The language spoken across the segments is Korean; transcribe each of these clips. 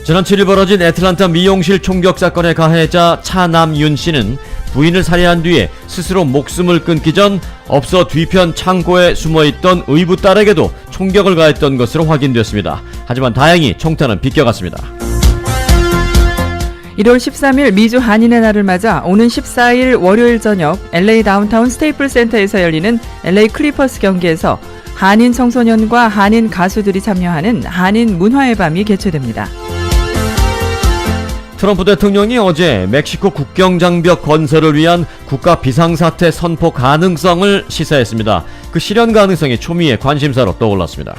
지난 7일 벌어진 애틀랜타 미용실 총격 사건의 가해자 차남윤 씨는 부인을 살해한 뒤에 스스로 목숨을 끊기 전 업소 뒤편 창고에 숨어있던 의붓 딸에게도 총격을 가했던 것으로 확인됐습니다. 하지만 다행히 총탄은 비껴갔습니다. 1월 13일 미주 한인의 날을 맞아 오는 14일 월요일 저녁 LA 다운타운 스테이플 센터에서 열리는 LA 클리퍼스 경기에서 한인 청소년과 한인 가수들이 참여하는 한인 문화의 밤이 개최됩니다. 트럼프 대통령이 어제 멕시코 국경 장벽 건설을 위한 국가 비상사태 선포 가능성을 시사했습니다. 그 실현 가능성이 초미의 관심사로 떠올랐습니다.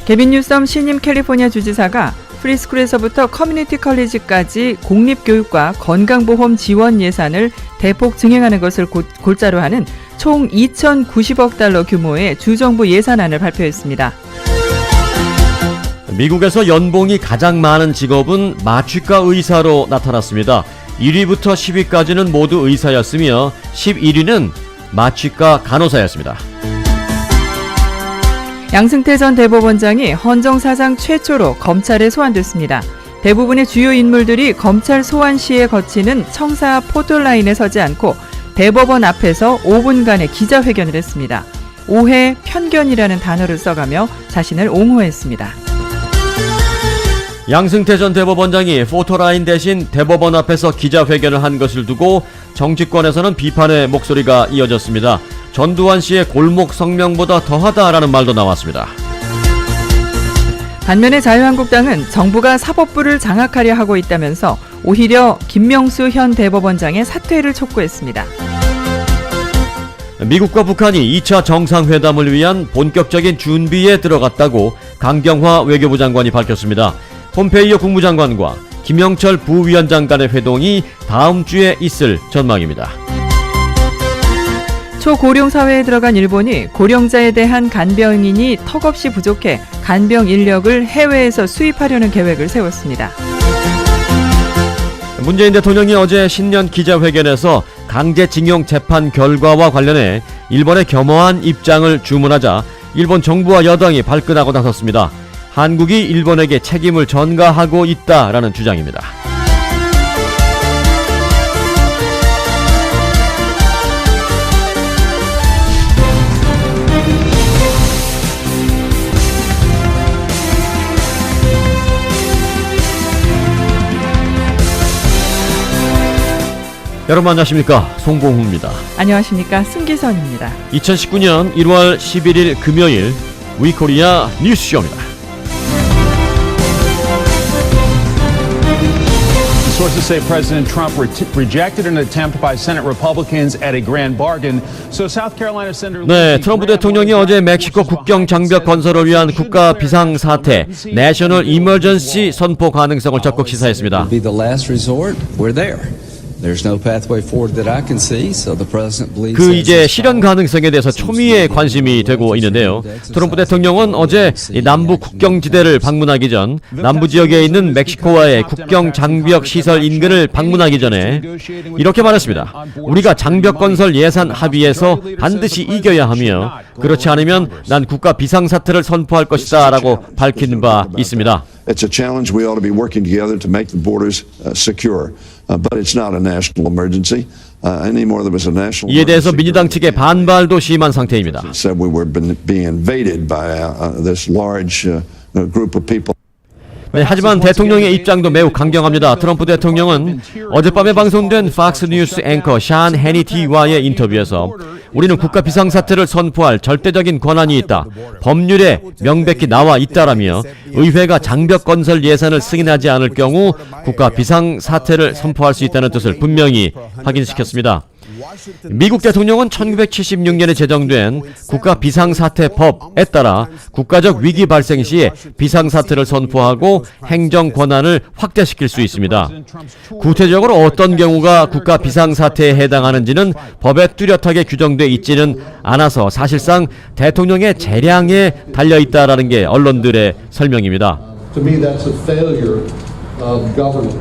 개빈 뉴섬 신임 캘리포니아 주지사가 프리스쿨에서부터 커뮤니티 컬리지까지 공립교육과 건강보험 지원 예산을 대폭 증액하는 것을 골자로 하는 총 2,090억 달러 규모의 주정부 예산안을 발표했습니다. 미국에서 연봉이 가장 많은 직업은 마취과 의사로 나타났습니다. 1위부터 10위까지는 모두 의사였으며 11위는 마취과 간호사였습니다. 양승태 전 대법원장이 헌정 사상 최초로 검찰에 소환됐습니다. 대부분의 주요 인물들이 검찰 소환 시에 거치는 청사 포토라인에 서지 않고 대법원 앞에서 5분간의 기자회견을 했습니다. 오해, 편견이라는 단어를 써가며 자신을 옹호했습니다. 양승태 전 대법원장이 포토라인 대신 대법원 앞에서 기자회견을 한 것을 두고 정치권에서는 비판의 목소리가 이어졌습니다. 전두환 씨의 골목 성명보다 더하다라는 말도 나왔습니다. 반면에 자유한국당은 정부가 사법부를 장악하려 하고 있다면서 오히려 김명수 현 대법원장의 사퇴를 촉구했습니다. 미국과 북한이 2차 정상회담을 위한 본격적인 준비에 들어갔다고 강경화 외교부 장관이 밝혔습니다. 폼페이오 국무장관과 김영철 부위원장 간의 회동이 다음 주에 있을 전망입니다. 초고령 사회에 들어간 일본이 고령자에 대한 간병인이 턱없이 부족해 간병 인력을 해외에서 수입하려는 계획을 세웠습니다. 문재인 대통령이 어제 신년 기자회견에서 강제징용 재판 결과와 관련해 일본의 겸허한 입장을 주문하자 일본 정부와 여당이 발끈하고 나섰습니다. 한국이 일본에게 책임을 전가하고 있다라는 주장입니다. 여러분 안녕하십니까? 송봉훈입니다. 안녕하십니까? 승기선입니다. 2019년 1월 11일 금요일 위코리아 뉴스쇼입니다. Sources say President Trump rejected an attempt by Senate Republicans at a grand bargain. So South Carolina Senator 네, 트럼프 대통령이 어제 멕시코 국경 장벽 건설을 위한 국가 비상사태 내셔널 이머전시 선포 가능성을 적극 시사했습니다. 그 이제 실현 가능성에 대해서 초미의 관심이 되고 있는데요. 트럼프 대통령은 어제 남부 국경지대를 방문하기 전 남부 지역에 있는 멕시코와의 국경 장벽 시설 인근을 방문하기 전에 이렇게 말했습니다. 우리가 장벽 건설 예산 합의에서 반드시 이겨야 하며 그렇지 않으면 난 국가 비상사태를 선포할 것이다 라고 밝힌 바 있습니다. It's a challenge we ought to be working together to make the borders secure. But it's not a national emergency. Any more than it was a national emergency. 이에 대해서 민주당 측의 반발도 심한 상태입니다. Said we were being invaded by this large group of people. 네, 하지만 대통령의 입장도 매우 강경합니다. 트럼프 대통령은 어젯밤에 방송된 팍스 뉴스 앵커 샨 해니티와의 인터뷰에서 우리는 국가 비상사태를 선포할 절대적인 권한이 있다. 법률에 명백히 나와 있다라며 의회가 장벽 건설 예산을 승인하지 않을 경우 국가 비상사태를 선포할 수 있다는 뜻을 분명히 확인시켰습니다. 미국 대통령은 1976년에 제정된 국가 비상사태법에 따라 국가적 위기 발생 시에 비상사태를 선포하고 행정 권한을 확대시킬 수 있습니다. 구체적으로 어떤 경우가 국가 비상사태에 해당하는지는 법에 뚜렷하게 규정돼 있지는 않아서 사실상 대통령의 재량에 달려있다라는 게 언론들의 설명입니다. To me, that's a failure of government.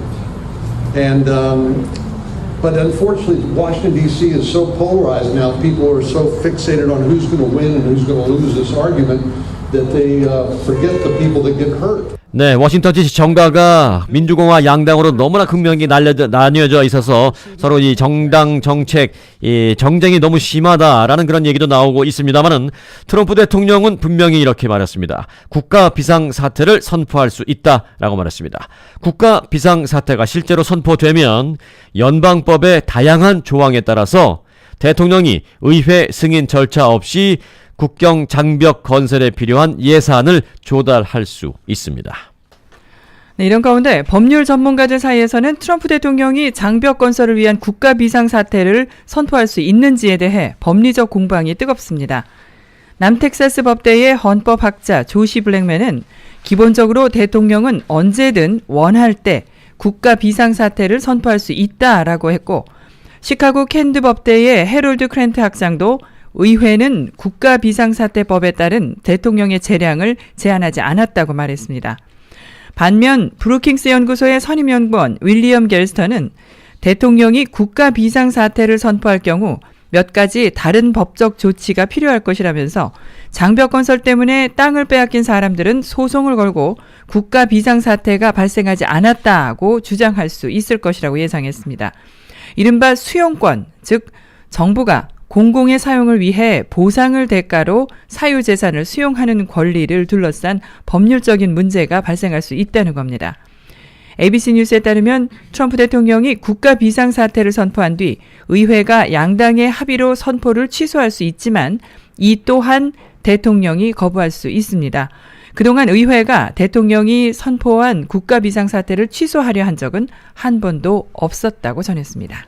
But unfortunately, Washington, D.C. is so polarized now. People are so fixated on who's going to win and who's going to lose this argument that they forget the people that get hurt. 네, 워싱턴 DC 정가가 민주공화 양당으로 너무나 극명히 나뉘어져 있어서 서로 이 정당 정책, 이 정쟁이 너무 심하다라는 그런 얘기도 나오고 있습니다만은 트럼프 대통령은 분명히 이렇게 말했습니다. 국가 비상사태를 선포할 수 있다라고 말했습니다. 국가 비상사태가 실제로 선포되면 연방법의 다양한 조항에 따라서 대통령이 의회 승인 절차 없이 국경 장벽 건설에 필요한 예산을 조달할 수 있습니다. 네, 이런 가운데 법률 전문가들 사이에서는 트럼프 대통령이 장벽 건설을 위한 국가 비상사태를 선포할 수 있는지에 대해 법리적 공방이 뜨겁습니다. 남텍사스 법대의 헌법학자 조시 블랙맨은 기본적으로 대통령은 언제든 원할 때 국가 비상사태를 선포할 수 있다라고 했고, 시카고 캔드 법대의 해롤드 크랜트 학장도 의회는 국가 비상사태법에 따른 대통령의 재량을 제한하지 않았다고 말했습니다. 반면 브루킹스 연구소의 선임연구원 윌리엄 겔스터는 대통령이 국가 비상사태를 선포할 경우 몇 가지 다른 법적 조치가 필요할 것이라면서 장벽 건설 때문에 땅을 빼앗긴 사람들은 소송을 걸고 국가 비상사태가 발생하지 않았다고 주장할 수 있을 것이라고 예상했습니다. 이른바 수용권, 즉 정부가 공공의 사용을 위해 보상을 대가로 사유재산을 수용하는 권리를 둘러싼 법률적인 문제가 발생할 수 있다는 겁니다. ABC 뉴스에 따르면 트럼프 대통령이 국가 비상사태를 선포한 뒤 의회가 양당의 합의로 선포를 취소할 수 있지만 이 또한 대통령이 거부할 수 있습니다. 그동안 의회가 대통령이 선포한 국가 비상사태를 취소하려 한 적은 한 번도 없었다고 전했습니다.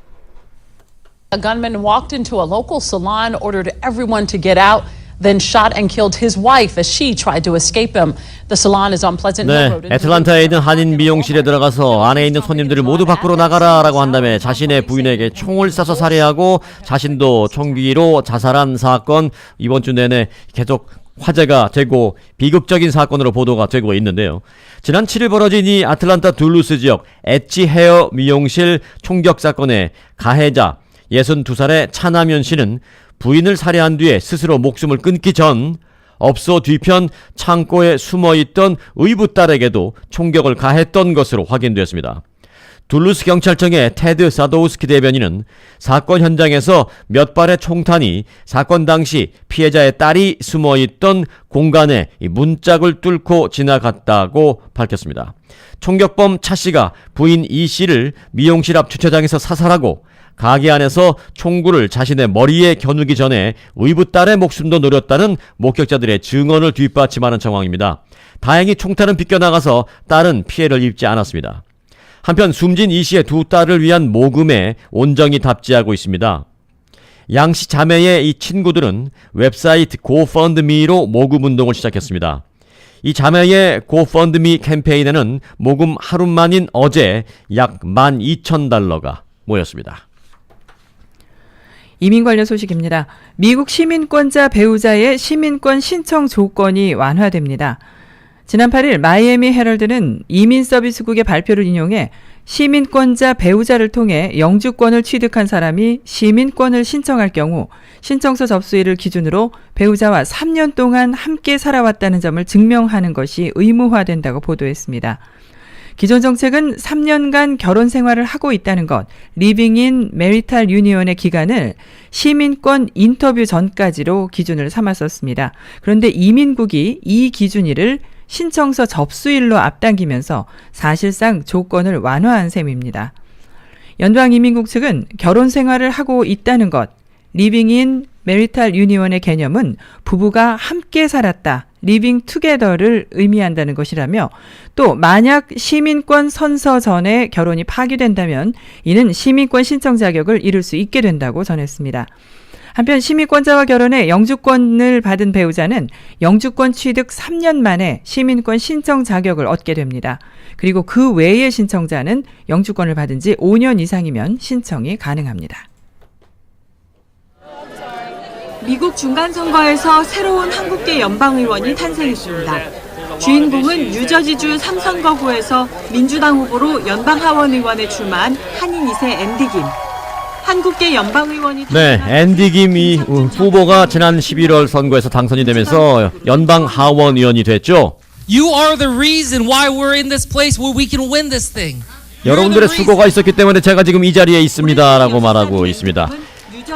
A gunman walked into a local salon, ordered everyone to get out, then shot and killed his wife as she tried to escape him. The salon is on Pleasant Hill 네, Road. 애틀란타에 있는 한인 미용실에 들어가서 안에 있는 손님들을 모두 밖으로 나가라라고 한 다음에 자신의 부인에게 총을 쏴서 살해하고 자신도 총기로 자살한 사건, 이번 주 내내 계속 화제가 되고 비극적인 사건으로 보도가 되고 있는데요. 지난 7일 벌어진 이 아틀란타 둘루스 지역 엣지 헤어 미용실 총격 사건의 가해자 62살의 차남현 씨는 부인을 살해한 뒤에 스스로 목숨을 끊기 전 업소 뒤편 창고에 숨어있던 의붓 딸에게도 총격을 가했던 것으로 확인되었습니다. 둘루스 경찰청의 테드 사도우스키 대변인은 사건 현장에서 몇 발의 총탄이 사건 당시 피해자의 딸이 숨어있던 공간에 문짝을 뚫고 지나갔다고 밝혔습니다. 총격범 차 씨가 부인 이 씨를 미용실 앞 주차장에서 사살하고 가게 안에서 총구를 자신의 머리에 겨누기 전에 의붓 딸의 목숨도 노렸다는 목격자들의 증언을 뒷받침하는 정황입니다. 다행히 총탄은 비껴나가서 딸은 피해를 입지 않았습니다. 한편 숨진 이 씨의 두 딸을 위한 모금에 온정이 답지하고 있습니다. 양 씨 자매의 이 친구들은 웹사이트 고펀드미로 모금 운동을 시작했습니다. 이 자매의 고펀드미 캠페인에는 모금 하루만인 어제 약 12,000달러가 모였습니다. 이민 관련 소식입니다. 미국 시민권자 배우자의 시민권 신청 조건이 완화됩니다. 지난 8일 마이애미 헤럴드는 이민 서비스국의 발표를 인용해 시민권자 배우자를 통해 영주권을 취득한 사람이 시민권을 신청할 경우 신청서 접수일을 기준으로 배우자와 3년 동안 함께 살아왔다는 점을 증명하는 것이 의무화된다고 보도했습니다. 기존 정책은 3년간 결혼 생활을 하고 있다는 것, 리빙 인 메리탈 유니온의 기간을 시민권 인터뷰 전까지로 기준을 삼았었습니다. 그런데 이민국이 이 기준일을 신청서 접수일로 앞당기면서 사실상 조건을 완화한 셈입니다. 연방이민국 측은 결혼 생활을 하고 있다는 것, 리빙 인 메리탈 유니온의 개념은 부부가 함께 살았다, 리빙 투게더를 의미한다는 것이라며 또 만약 시민권 선서 전에 결혼이 파기된다면 이는 시민권 신청 자격을 잃을 수 있게 된다고 전했습니다. 한편 시민권자와 결혼해 영주권을 받은 배우자는 영주권 취득 3년 만에 시민권 신청 자격을 얻게 됩니다. 그리고 그 외의 신청자는 영주권을 받은 지 5년 이상이면 신청이 가능합니다. 미국 중간선거에서 새로운 한국계 연방의원이 탄생했습니다. 주인공은 뉴저지주 3선거구에서 민주당 후보로 연방하원의원에 출마한 한인 2세 앤디 김. 한국계 연방의원이 네, 앤디 김 이 후보가 지난 11월 선거에서 당선이 되면서 연방하원 의원이 됐죠. You are the reason why we're in this place where we can win this thing. 여러분들의 수고가 있었기 때문에 제가 지금 이 자리에 있습니다 라고 말하고 있습니다.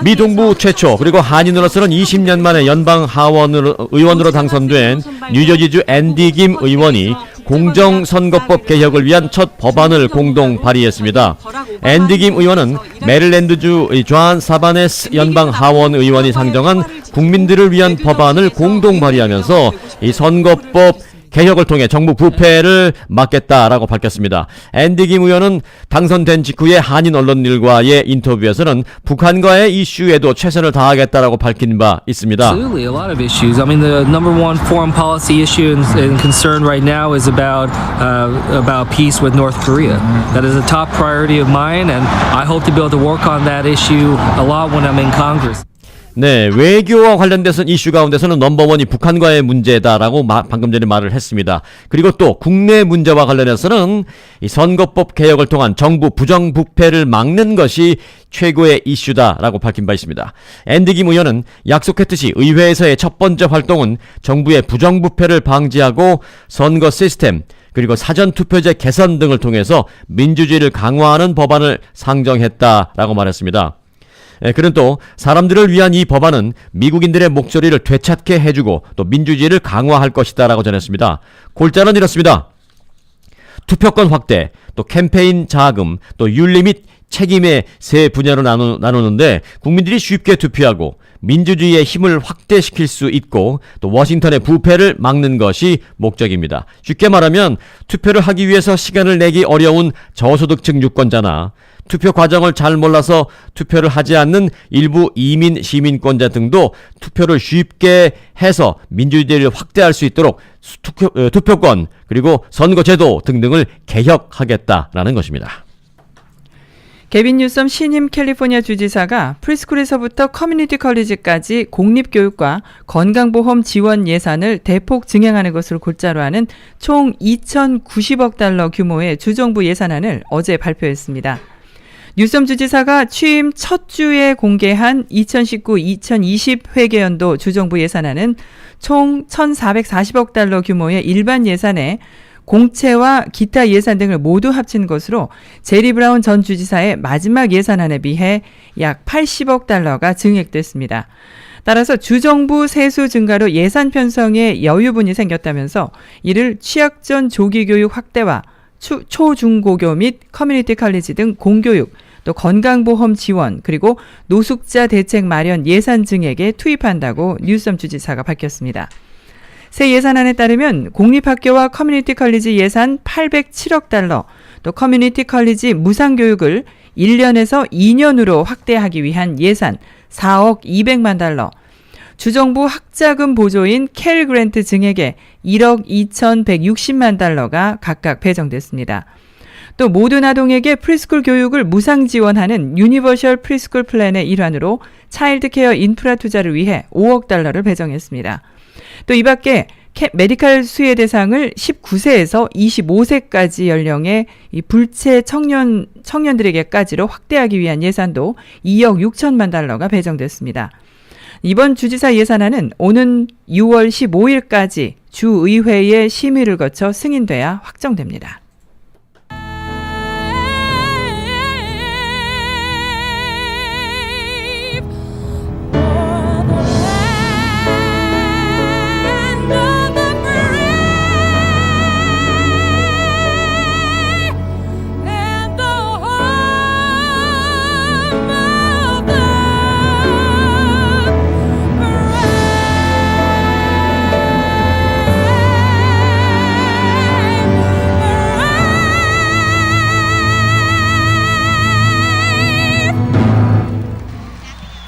미 동부 최초 그리고 한인으로서는 20년 만에 연방 하원 의원으로 당선된 뉴저지주 앤디 김 의원이 공정선거법 개혁을 위한 첫 법안을 공동 발의했습니다. 앤디 김 의원은 메릴랜드주 존 사바네스 연방 하원 의원이 상정한 국민들을 위한 법안을 공동 발의하면서 이 선거법 개혁을 통해 정부 부패를 막겠다라고 밝혔습니다. 앤디 김 의원은 당선된 직후에 한인 언론일과의 인터뷰에서는 북한과의 이슈에도 최선을 다하겠다라고 밝힌 바 있습니다. Absolutely, a lot of issues. I mean, the number one foreign policy issue and concern right now is about peace with North Korea. That is a top priority of mine, and I hope to be able to work on that issue a lot when I'm in Congress. 네, 외교와 관련돼서 이슈 가운데서는 넘버원이 북한과의 문제다라고 방금 전에 말을 했습니다. 그리고 또 국내 문제와 관련해서는 이 선거법 개혁을 통한 정부 부정부패를 막는 것이 최고의 이슈다라고 밝힌 바 있습니다. 앤디 김 의원은 약속했듯이 의회에서의 첫 번째 활동은 정부의 부정부패를 방지하고 선거 시스템 그리고 사전투표제 개선 등을 통해서 민주주의를 강화하는 법안을 상정했다라고 말했습니다. 그는 또 사람들을 위한 이 법안은 미국인들의 목소리를 되찾게 해주고 또 민주주의를 강화할 것이다 라고 전했습니다. 골자는 이렇습니다. 투표권 확대, 또 캠페인 자금, 또 윤리 및 책임의 세 분야로 나누는데 국민들이 쉽게 투표하고 민주주의의 힘을 확대시킬 수 있고 또 워싱턴의 부패를 막는 것이 목적입니다. 쉽게 말하면 투표를 하기 위해서 시간을 내기 어려운 저소득층 유권자나 투표 과정을 잘 몰라서 투표를 하지 않는 일부 이민 시민권자 등도 투표를 쉽게 해서 민주주의를 확대할 수 있도록 투표권 그리고 선거제도 등등을 개혁하겠다라는 것입니다. 게빈 뉴섬 신임 캘리포니아 주지사가 프리스쿨에서부터 커뮤니티 컬리지까지 공립교육과 건강보험 지원 예산을 대폭 증액하는 것을 골자로 하는 총 2,090억 달러 규모의 주정부 예산안을 어제 발표했습니다. 뉴섬 주지사가 취임 첫 주에 공개한 2019-2020 회계연도 주정부 예산안은 총 1,440억 달러 규모의 일반 예산에 공채와 기타 예산 등을 모두 합친 것으로 제리 브라운 전 주지사의 마지막 예산안에 비해 약 80억 달러가 증액됐습니다. 따라서 주정부 세수 증가로 예산 편성에 여유분이 생겼다면서 이를 취약전 조기교육 확대와 초중고교 및 커뮤니티 컬리지 등 공교육, 또 건강보험 지원, 그리고 노숙자 대책 마련 예산 증액에 투입한다고 뉴섬 주지사가 밝혔습니다. 새 예산안에 따르면 공립학교와 커뮤니티 컬리지 예산 807억 달러, 또 커뮤니티 컬리지 무상교육을 1년에서 2년으로 확대하기 위한 예산 4억 200만 달러, 주정부 학자금 보조인 켈 그랜트 증액에 1억 2,160만 달러가 각각 배정됐습니다. 또 모든 아동에게 프리스쿨 교육을 무상 지원하는 유니버셜 프리스쿨 플랜의 일환으로 차일드 케어 인프라 투자를 위해 5억 달러를 배정했습니다. 또 이 밖에 메디칼 수혜 대상을 19세에서 25세까지 연령의 이 불체 청년들에게까지로 확대하기 위한 예산도 2억 6천만 달러가 배정됐습니다. 이번 주지사 예산안은 오는 6월 15일까지 주의회의 심의를 거쳐 승인돼야 확정됩니다.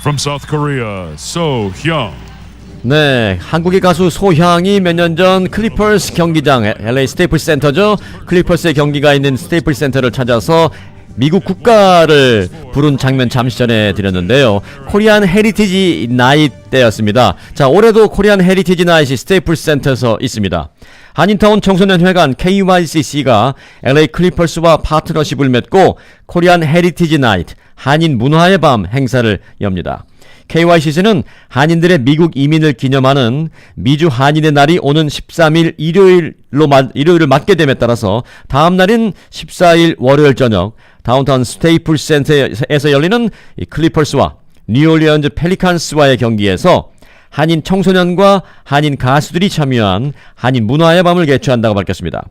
From South Korea, So-hyung. 네, 한국의 가수 소향이 몇 년 전 클리퍼스 경기장, LA 스테이플스 센터죠. 클리퍼스의 경기가 있는 스테이플스 센터를 찾아서 미국 국가를 부른 장면 잠시 전에 드렸는데요. 코리안 헤리티지 나잇 때였습니다. 자, 올해도 코리안 헤리티지 나잇이 스테이플스 센터에서 있습니다. 한인타운 청소년회관 KYCC가 LA 클리퍼스와 파트너십을 맺고 코리안 헤리티지 나잇, 한인 문화의 밤 행사를 엽니다. KYCC는 한인들의 미국 이민을 기념하는 미주 한인의 날이 오는 13일 일요일을 맞게 됨에 따라서 다음 날인 14일 월요일 저녁 다운타운 스테이플스 센터에서 열리는 이 클리퍼스와 뉴올리언즈 펠리칸스와의 경기에서 한인 청소년과 한인 가수들이 참여한 한인 문화의 밤을 개최한다고 밝혔습니다.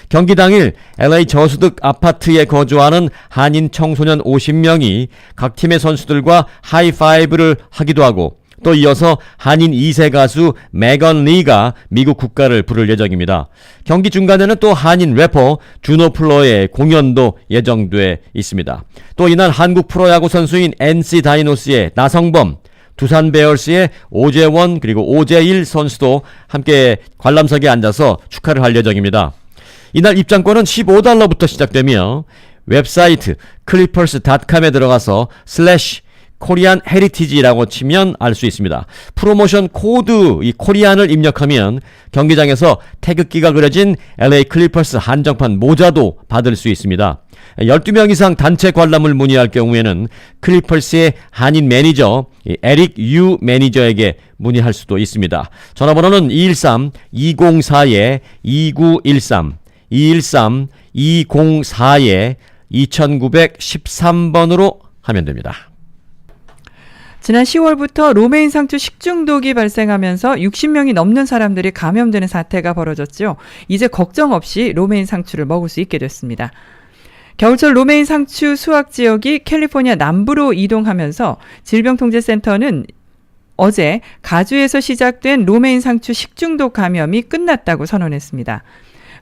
경기 당일 LA 저소득 아파트에 거주하는 한인 청소년 50명이 각 팀의 선수들과 하이파이브를 하기도 하고 또 이어서 한인 2세 가수 메건 리가 미국 국가를 부를 예정입니다. 경기 중간에는 또 한인 래퍼 주노 플러의 공연도 예정돼 있습니다. 또 이날 한국 프로야구 선수인 NC 다이노스의 나성범, 두산 베어스의 오재원 그리고 오재일 선수도 함께 관람석에 앉아서 축하를 할 예정입니다. 이날 입장권은 $15부터 시작되며 웹사이트 clippers.com에 들어가서 코리안 헤리티지라고 치면 알 수 있습니다. 프로모션 코드 이 코리안을 입력하면 경기장에서 태극기가 그려진 LA 클리퍼스 한정판 모자도 받을 수 있습니다. 12명 이상 단체 관람을 문의할 경우에는 클리퍼스의 한인 매니저 에릭 유 매니저에게 문의할 수도 있습니다. 전화번호는 213-204-2913 213-204-2913번으로 하면 됩니다. 지난 10월부터 로메인 상추 식중독이 발생하면서 60명이 넘는 사람들이 감염되는 사태가 벌어졌죠. 이제 걱정 없이 로메인 상추를 먹을 수 있게 됐습니다. 겨울철 로메인 상추 수확 지역이 캘리포니아 남부로 이동하면서 질병통제센터는 어제 가주에서 시작된 로메인 상추 식중독 감염이 끝났다고 선언했습니다.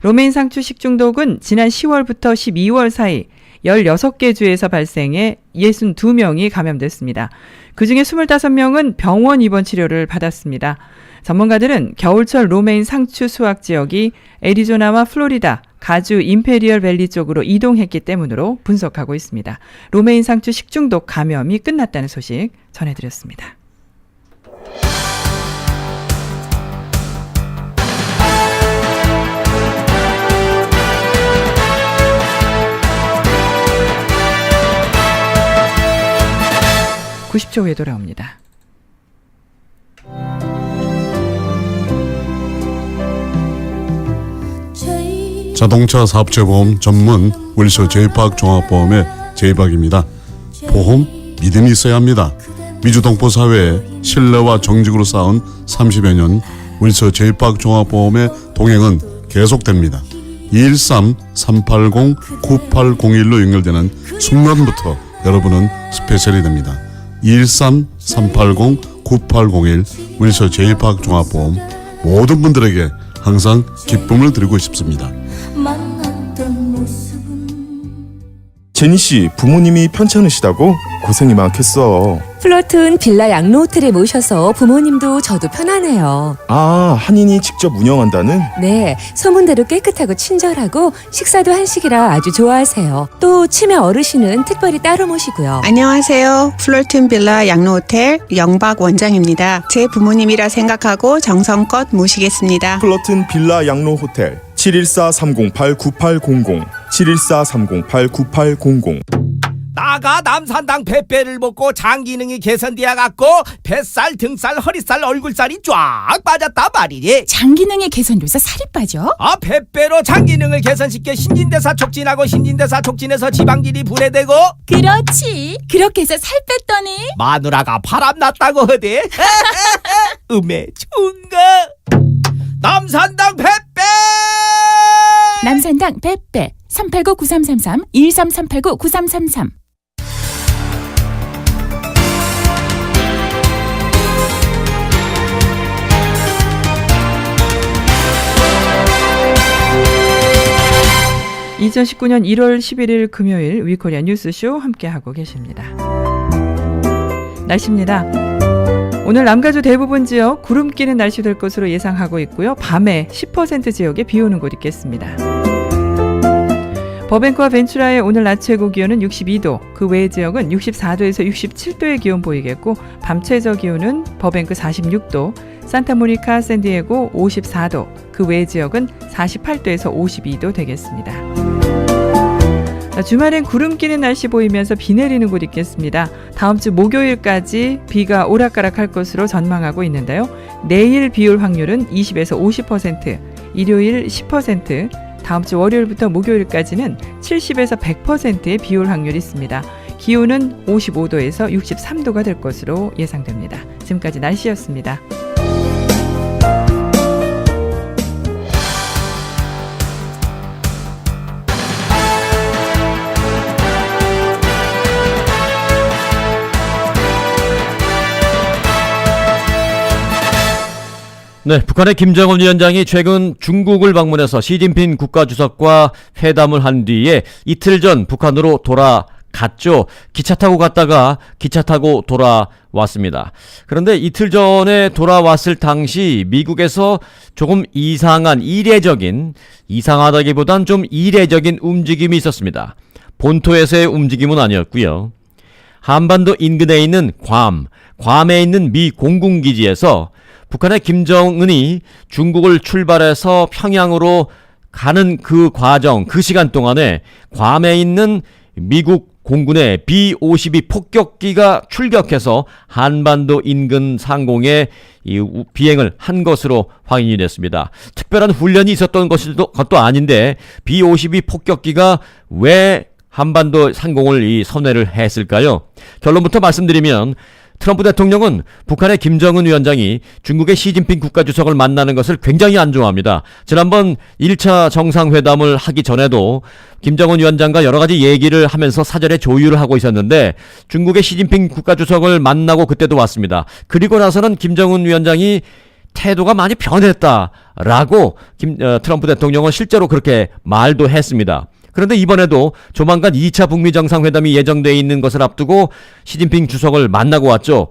로메인 상추 식중독은 지난 10월부터 12월 사이 16개 주에서 발생해 62명이 감염됐습니다. 그중에 25명은 병원 입원 치료를 받았습니다. 전문가들은 겨울철 로메인 상추 수확 지역이 애리조나와 플로리다, 가주 임페리얼 밸리 쪽으로 이동했기 때문으로 분석하고 있습니다. 로메인 상추 식중독 감염이 끝났다는 소식 전해드렸습니다. (90초) 후에 돌아옵니다. 자동차 사업체보험 전문 윌서 제이팍 종합보험의 제이박입니다. 보험 믿음이 있어야 합니다. 미주동포사회에 신뢰와 정직으로 쌓은 30여 년 윌서 제이팍 종합보험의 동행은 계속됩니다. 213-380-9801로 연결되는 순간부터 여러분은 스페셜이 됩니다. 213-380-9801 윌서 제이팍 종합보험 모든 분들에게 항상 기쁨을 드리고 싶습니다. 제니씨, 부모님이 편찮으시다고? 고생이 많겠어. 플러튼 빌라 양로 호텔에 모셔서 부모님도 저도 편하네요. 아, 한인이 직접 운영한다는? 네, 소문대로 깨끗하고 친절하고 식사도 한식이라 아주 좋아하세요. 또 치매 어르신은 특별히 따로 모시고요. 안녕하세요. 플러튼 빌라 양로 호텔 영박 원장입니다. 제 부모님이라 생각하고 정성껏 모시겠습니다. 플러튼 빌라 양로 호텔 714-308-9800 714-308-9800. 나가 남산당 뱃배를 먹고 장 기능이 개선되어 갖고 뱃살, 등살, 허리살, 얼굴살이 쫙 빠졌단 말이지. 장 기능이 개선돼서 살이 빠져? 뱃배로 장 기능을 개선시켜 신진대사 촉진하고 신진대사 촉진해서 지방질이 분해되고. 그렇지. 그렇게 해서 살 뺐더니 마누라가 바람났다고 하대. 음에 좋은가? 남산당 뱃배! 남산당 뱃배 389-9333 13-389-9333. (2019년 1월 11일) 금요일 위코리아 뉴스쇼 함께하고 계십니다. 날씨입니다. 오늘 남가주 대부분 지역 구름 끼는 날씨 될 것으로 예상하고 있고요. 밤에 10% 지역에 비 오는 곳 있겠습니다. 버뱅크와 벤츄라의 오늘 낮 최고 기온은 62도, 그 외의 지역은 64도에서 67도의 기온 보이겠고 밤 최저 기온은 버뱅크 46도, 산타모니카, 샌디에고 54도, 그 외의 지역은 48도에서 52도 되겠습니다. 주말엔 구름 끼는 날씨 보이면서 비 내리는 곳 있겠습니다. 다음 주 목요일까지 비가 오락가락할 것으로 전망하고 있는데요. 내일 비 올 확률은 20에서 50%, 일요일 10%, 다음 주 월요일부터 목요일까지는 70에서 100%의 비 올 확률이 있습니다. 기온은 55도에서 63도가 될 것으로 예상됩니다. 지금까지 날씨였습니다. 네, 북한의 김정은 위원장이 최근 중국을 방문해서 시진핑 국가주석과 회담을 한 뒤에 이틀 전 북한으로 돌아갔죠. 기차 타고 갔다가 기차 타고 돌아왔습니다. 그런데 이틀 전에 돌아왔을 당시 미국에서 조금 이상하다기보단 좀 이례적인 움직임이 있었습니다. 본토에서의 움직임은 아니었고요. 한반도 인근에 있는 괌에 있는 미 공군기지에서 북한의 김정은이 중국을 출발해서 평양으로 가는 그 과정, 그 시간 동안에 괌에 있는 미국 공군의 B-52 폭격기가 출격해서 한반도 인근 상공에 비행을 한 것으로 확인이 됐습니다. 특별한 훈련이 있었던 것도 아닌데 B-52 폭격기가 왜 한반도 상공을 선회를 했을까요? 결론부터 말씀드리면 트럼프 대통령은 북한의 김정은 위원장이 중국의 시진핑 국가주석을 만나는 것을 굉장히 안 좋아합니다. 지난번 1차 정상회담을 하기 전에도 김정은 위원장과 여러 가지 얘기를 하면서 사전에 조율을 하고 있었는데 중국의 시진핑 국가주석을 만나고 그때도 왔습니다. 그리고 나서는 김정은 위원장이 태도가 많이 변했다라고 트럼프 대통령은 실제로 그렇게 말도 했습니다. 그런데 이번에도 조만간 2차 북미 정상회담이 예정되어 있는 것을 앞두고 시진핑 주석을 만나고 왔죠.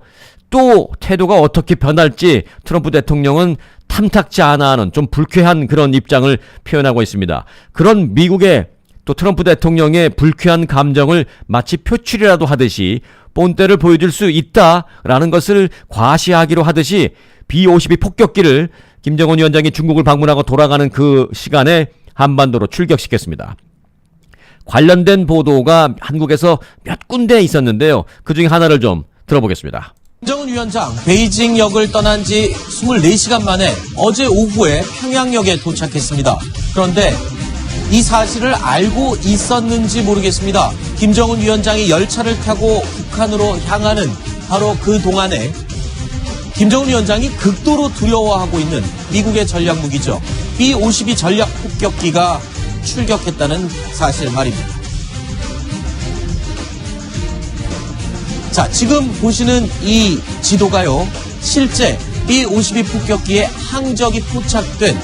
또 태도가 어떻게 변할지 트럼프 대통령은 탐탁지 않아 하는 좀 불쾌한 그런 입장을 표현하고 있습니다. 그런 미국의 또 트럼프 대통령의 불쾌한 감정을 마치 표출이라도 하듯이 본때를 보여줄 수 있다라는 것을 과시하기로 하듯이 B-52 폭격기를 김정은 위원장이 중국을 방문하고 돌아가는 그 시간에 한반도로 출격시켰습니다. 관련된 보도가 한국에서 몇 군데 있었는데요. 그 중에 하나를 좀 들어보겠습니다. 김정은 위원장 베이징역을 떠난 지 24시간 만에 어제 오후에 평양역에 도착했습니다. 그런데 이 사실을 알고 있었는지 모르겠습니다. 김정은 위원장이 열차를 타고 북한으로 향하는 바로 그 동안에 김정은 위원장이 극도로 두려워하고 있는 미국의 전략 무기죠. B-52 전략 폭격기가 출격했다는 사실 말입니다. 자, 지금 보시는 이 지도가요, 실제 B-52 폭격기에 항적이 포착된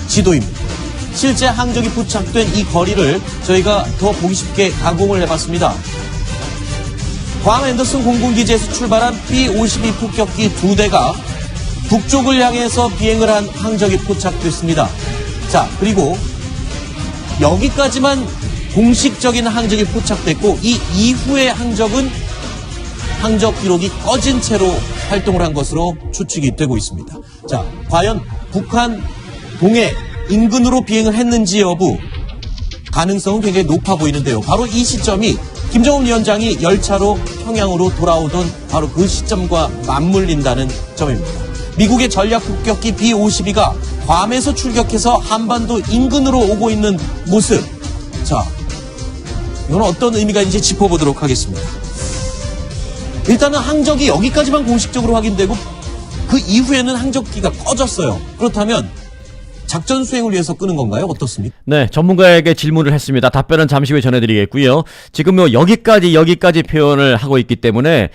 지도입니다. 실제 항적이 포착된 이 거리를 저희가 더 보기 쉽게 가공을 해봤습니다. 괌 앤더슨 공군기지에서 출발한 B-52 폭격기 2대가 북쪽을 향해서 비행을 한 항적이 포착됐습니다. 자, 그리고 여기까지만 공식적인 항적이 포착됐고 이 이후의 항적은 항적 기록이 꺼진 채로 활동을 한 것으로 추측이 되고 있습니다. 자, 과연 북한 동해 인근으로 비행을 했는지 여부 가능성은 굉장히 높아 보이는데요. 바로 이 시점이 김정은 위원장이 열차로 평양으로 돌아오던 바로 그 시점과 맞물린다는 점입니다. 미국의 전략 폭격기 B-52가 괌에서 출격해서 한반도 인근으로 오고 있는 모습. 자, 이건 어떤 의미가 있는지 짚어보도록 하겠습니다. 일단은 항적이 여기까지만 공식적으로 확인되고 그 이후에는 항적기가 꺼졌어요. 그렇다면 작전 수행을 위해서 끄는 건가요? 어떻습니까? 네, 전문가에게 질문을 했습니다. 답변은 잠시 후에 전해드리겠고요. 지금 여기까지 표현을 하고 있기 때문에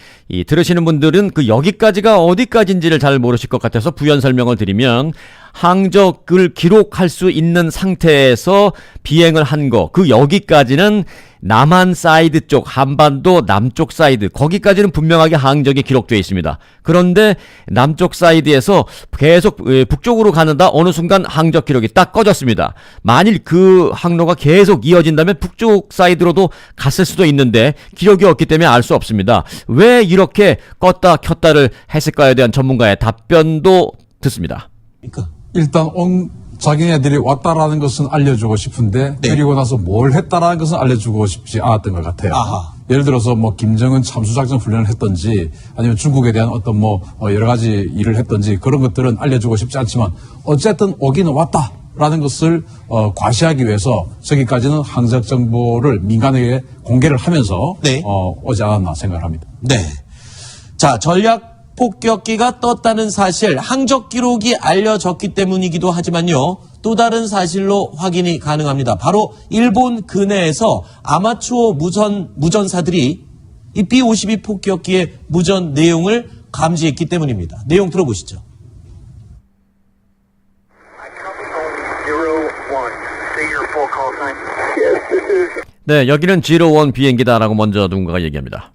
들으시는 분들은 그 여기까지가 어디까지인지를 잘 모르실 것 같아서 부연 설명을 드리면 항적을 기록할 수 있는 상태에서 비행을 한 거, 그 여기까지는 남한 사이드 쪽, 한반도 남쪽 사이드, 거기까지는 분명하게 항적이 기록되어 있습니다. 그런데 남쪽 사이드에서 계속 북쪽으로 가는다 어느 순간 항적 기록이 딱 꺼졌습니다. 만일 그 항로가 계속 이어진다면 북쪽 사이드로도 갔을 수도 있는데 기록이 없기 때문에 알 수 없습니다. 왜 이렇게 껐다 켰다를 했을까에 대한 전문가의 답변도 듣습니다. 일단 온 자기네들이 왔다라는 것은 알려주고 싶은데 그리고 나서 뭘 했다라는 것은 알려주고 싶지 않았던 것 같아요. 아하. 예를 들어서 뭐 김정은 참수작전 훈련을 했던지 아니면 중국에 대한 어떤 뭐 여러 가지 일을 했던지 그런 것들은 알려주고 싶지 않지만 어쨌든 오기는 왔다라는 것을 과시하기 위해서 저기까지는 항적 정보를 민간에게 공개를 하면서 오지 않았나 생각을 합니다. 네. 자, 전략 폭격기가 떴다는 사실, 항적 기록이 알려졌기 때문이기도 하지만요. 또 다른 사실로 확인이 가능합니다. 바로 일본 근해에서 아마추어 무전사들이 이 B-52 폭격기의 무전 내용을 감지했기 때문입니다. 내용 들어보시죠. 네, 여기는 01 비행기다라고 먼저 누군가가 얘기합니다.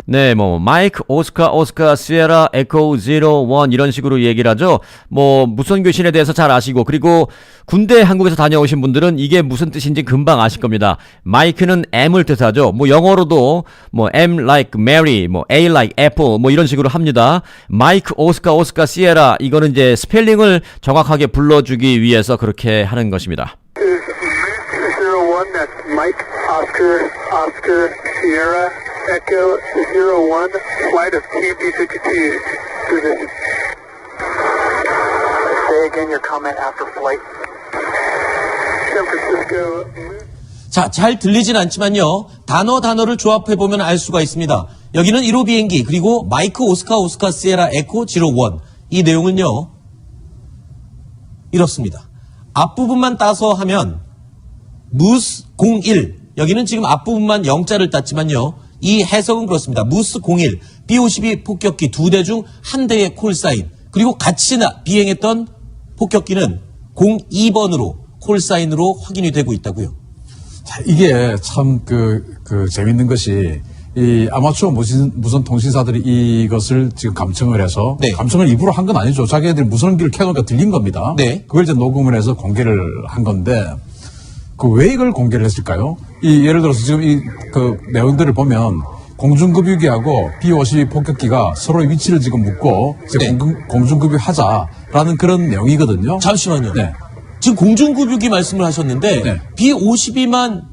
네, 뭐 마이크 오스카 시에라 에코 01 이런 식으로 얘기를 하죠. 뭐 무선 교신에 대해서 잘 아시고 그리고 군대 한국에서 다녀오신 분들은 이게 무슨 뜻인지 금방 아실 겁니다. 마이크는 M을 뜻하죠. 뭐 영어로도 뭐 M like Mary, 뭐 A like Apple 뭐 이런 식으로 합니다. 마이크 오스카 시에라 이거는 이제 스펠링을 정확하게 불러주기 위해서 그렇게 하는 것입니다. Mike, Oscar, Sierra, Echo 01, flight of TB-52, position. Say again your comment after flight. San Francisco. 자, 잘 들리진 않지만요. 단어를 조합해보면 알 수가 있습니다. 여기는 1호 비행기, 그리고 마이크 오스카 시에라 에코 01. 이 내용은요. 이렇습니다. 앞부분만 따서 하면 무스 01. 여기는 지금 앞부분만 0자를 땄지만요. 이 해석은 그렇습니다. 무스 01. B-52 폭격기 2대 중 1대의 콜사인. 그리고 같이 비행했던 폭격기는 02번으로 콜사인으로 확인이 되고 있다고요. 자, 이게 참 재밌는 것이 이 아마추어 무선 통신사들이 이것을 지금 감청을 해서 감청을 일부러 한 건 아니죠. 자기네들이 무선기를 켜놓으니까 들린 겁니다. 그걸 이제 녹음을 해서 공개를 한 건데 왜 이걸 공개를 했을까요? 예를 들어서 지금 내용들을 보면 공중급유기하고 B-52 폭격기가 서로의 위치를 지금 묻고 이제 공중급유하자라는 그런 내용이거든요. 잠시만요. 지금 공중급유기 말씀을 하셨는데 B-52만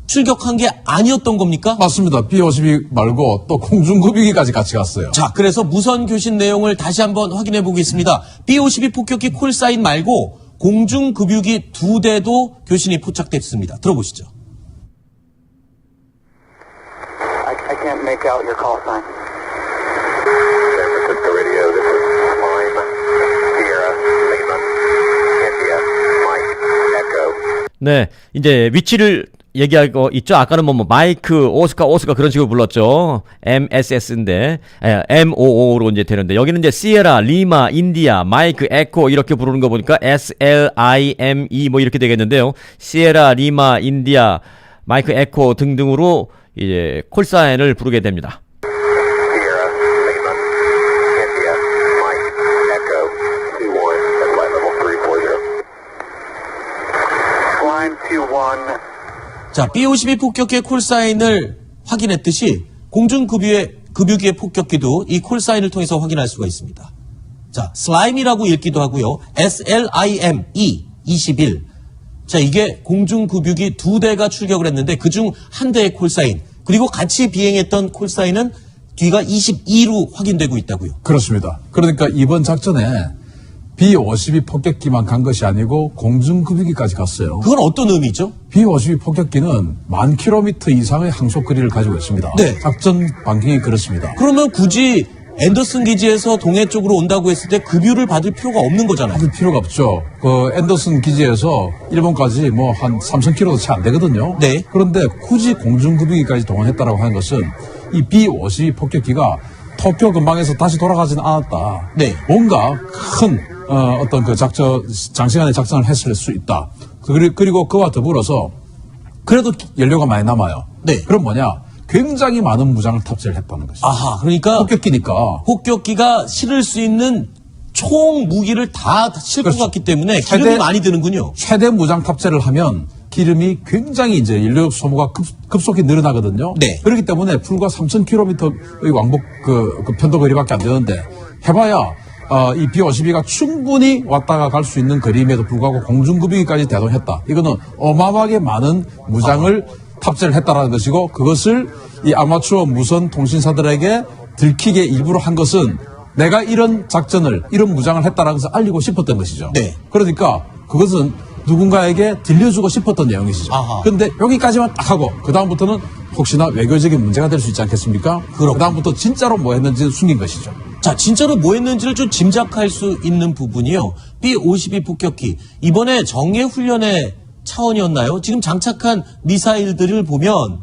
출격한 게 아니었던 겁니까? 맞습니다. B-52 말고 또 공중급유기까지 같이 갔어요. 자, 그래서 무선 교신 내용을 다시 한번 확인해 보겠습니다. B-52 폭격기 콜사인 말고 공중급유기 2대도 교신이 포착됐습니다. 들어보시죠. I can't make out your call sign. San Francisco radio, this is Lima, Sierra, Lima, India, Mike, Echo. 네, 이제 위치를 얘기하고 있죠. 아까는 뭐 마이크 오스카 그런 식으로 불렀죠. MSS인데 MOO로 이제 되는데 여기는 이제 시에라, 리마, 인디아, 마이크, 에코 이렇게 부르는 거 보니까 SLIME 뭐 이렇게 되겠는데요. 시에라, 리마, 인디아, 마이크, 에코 등등으로 이제 콜사인을 부르게 됩니다. Sierra, Lima, India, Mike, Echo 21, at flight level 340. Climb 21. 자, B-52 폭격기의 콜사인을 확인했듯이 공중급유기의 폭격기도 이 콜사인을 통해서 확인할 수가 있습니다. 자, 슬라임이라고 읽기도 하고요. SLIME 21. 자, 이게 공중급유기 2대가 출격을 했는데 그중 1대의 콜사인, 그리고 같이 비행했던 콜사인은 뒤가 22로 확인되고 있다고요. 그렇습니다. 그러니까 이번 작전에 B-52 폭격기만 간 것이 아니고 공중급유기까지 갔어요. 그건 어떤 의미죠? B-52 폭격기는 1000km 이상의 항속 거리를 가지고 있습니다. 작전 반경이 그렇습니다. 그러면 굳이 앤더슨 기지에서 동해 쪽으로 온다고 했을 때 급유를 받을 필요가 없는 거잖아요. 받을 필요가 없죠. 앤더슨 기지에서 일본까지 뭐 한 3000km도 채 안 되거든요. 그런데 굳이 공중급유기까지 동원했다라고 하는 것은 이 B-52 폭격기가 도쿄 근방에서 다시 돌아가지는 않았다. 뭔가 큰 어떤 장시간의 작전을 했을 수 있다. 그리고 그와 더불어서 그래도 연료가 많이 남아요. 그럼 뭐냐? 굉장히 많은 무장을 탑재를 했다는 것이죠. 아하, 그러니까 폭격기니까 폭격기가 실을 수 있는 총 무기를 다 싣고 갔기 때문에 기름이 많이 드는군요. 최대 무장 탑재를 하면 기름이 굉장히 이제 인력 소모가 급속히 늘어나거든요. 네. 그렇기 때문에 불과 3,000km의 왕복 그 편도 거리밖에 안 되는데 해봐야 이 B-52가 충분히 왔다가 갈 수 있는 거리임에도 불구하고 공중급유기까지 대동했다. 이거는 어마어마하게 많은 무장을 탑재를 했다라는 것이고 그것을 이 아마추어 무선 통신사들에게 들키게 일부러 한 것은 내가 이런 작전을 이런 무장을 했다라는 것을 알리고 싶었던 것이죠. 네. 그러니까 그것은 누군가에게 들려주고 싶었던 내용이시죠. 그런데 여기까지만 딱 하고 그 다음부터는 혹시나 외교적인 문제가 될 수 있지 않겠습니까? 그 다음부터 진짜로 뭐 했는지 숨긴 것이죠. 자, 진짜로 뭐 했는지를 좀 짐작할 수 있는 부분이요. B-52 폭격기 이번에 정예 훈련의 차원이었나요? 지금 장착한 미사일들을 보면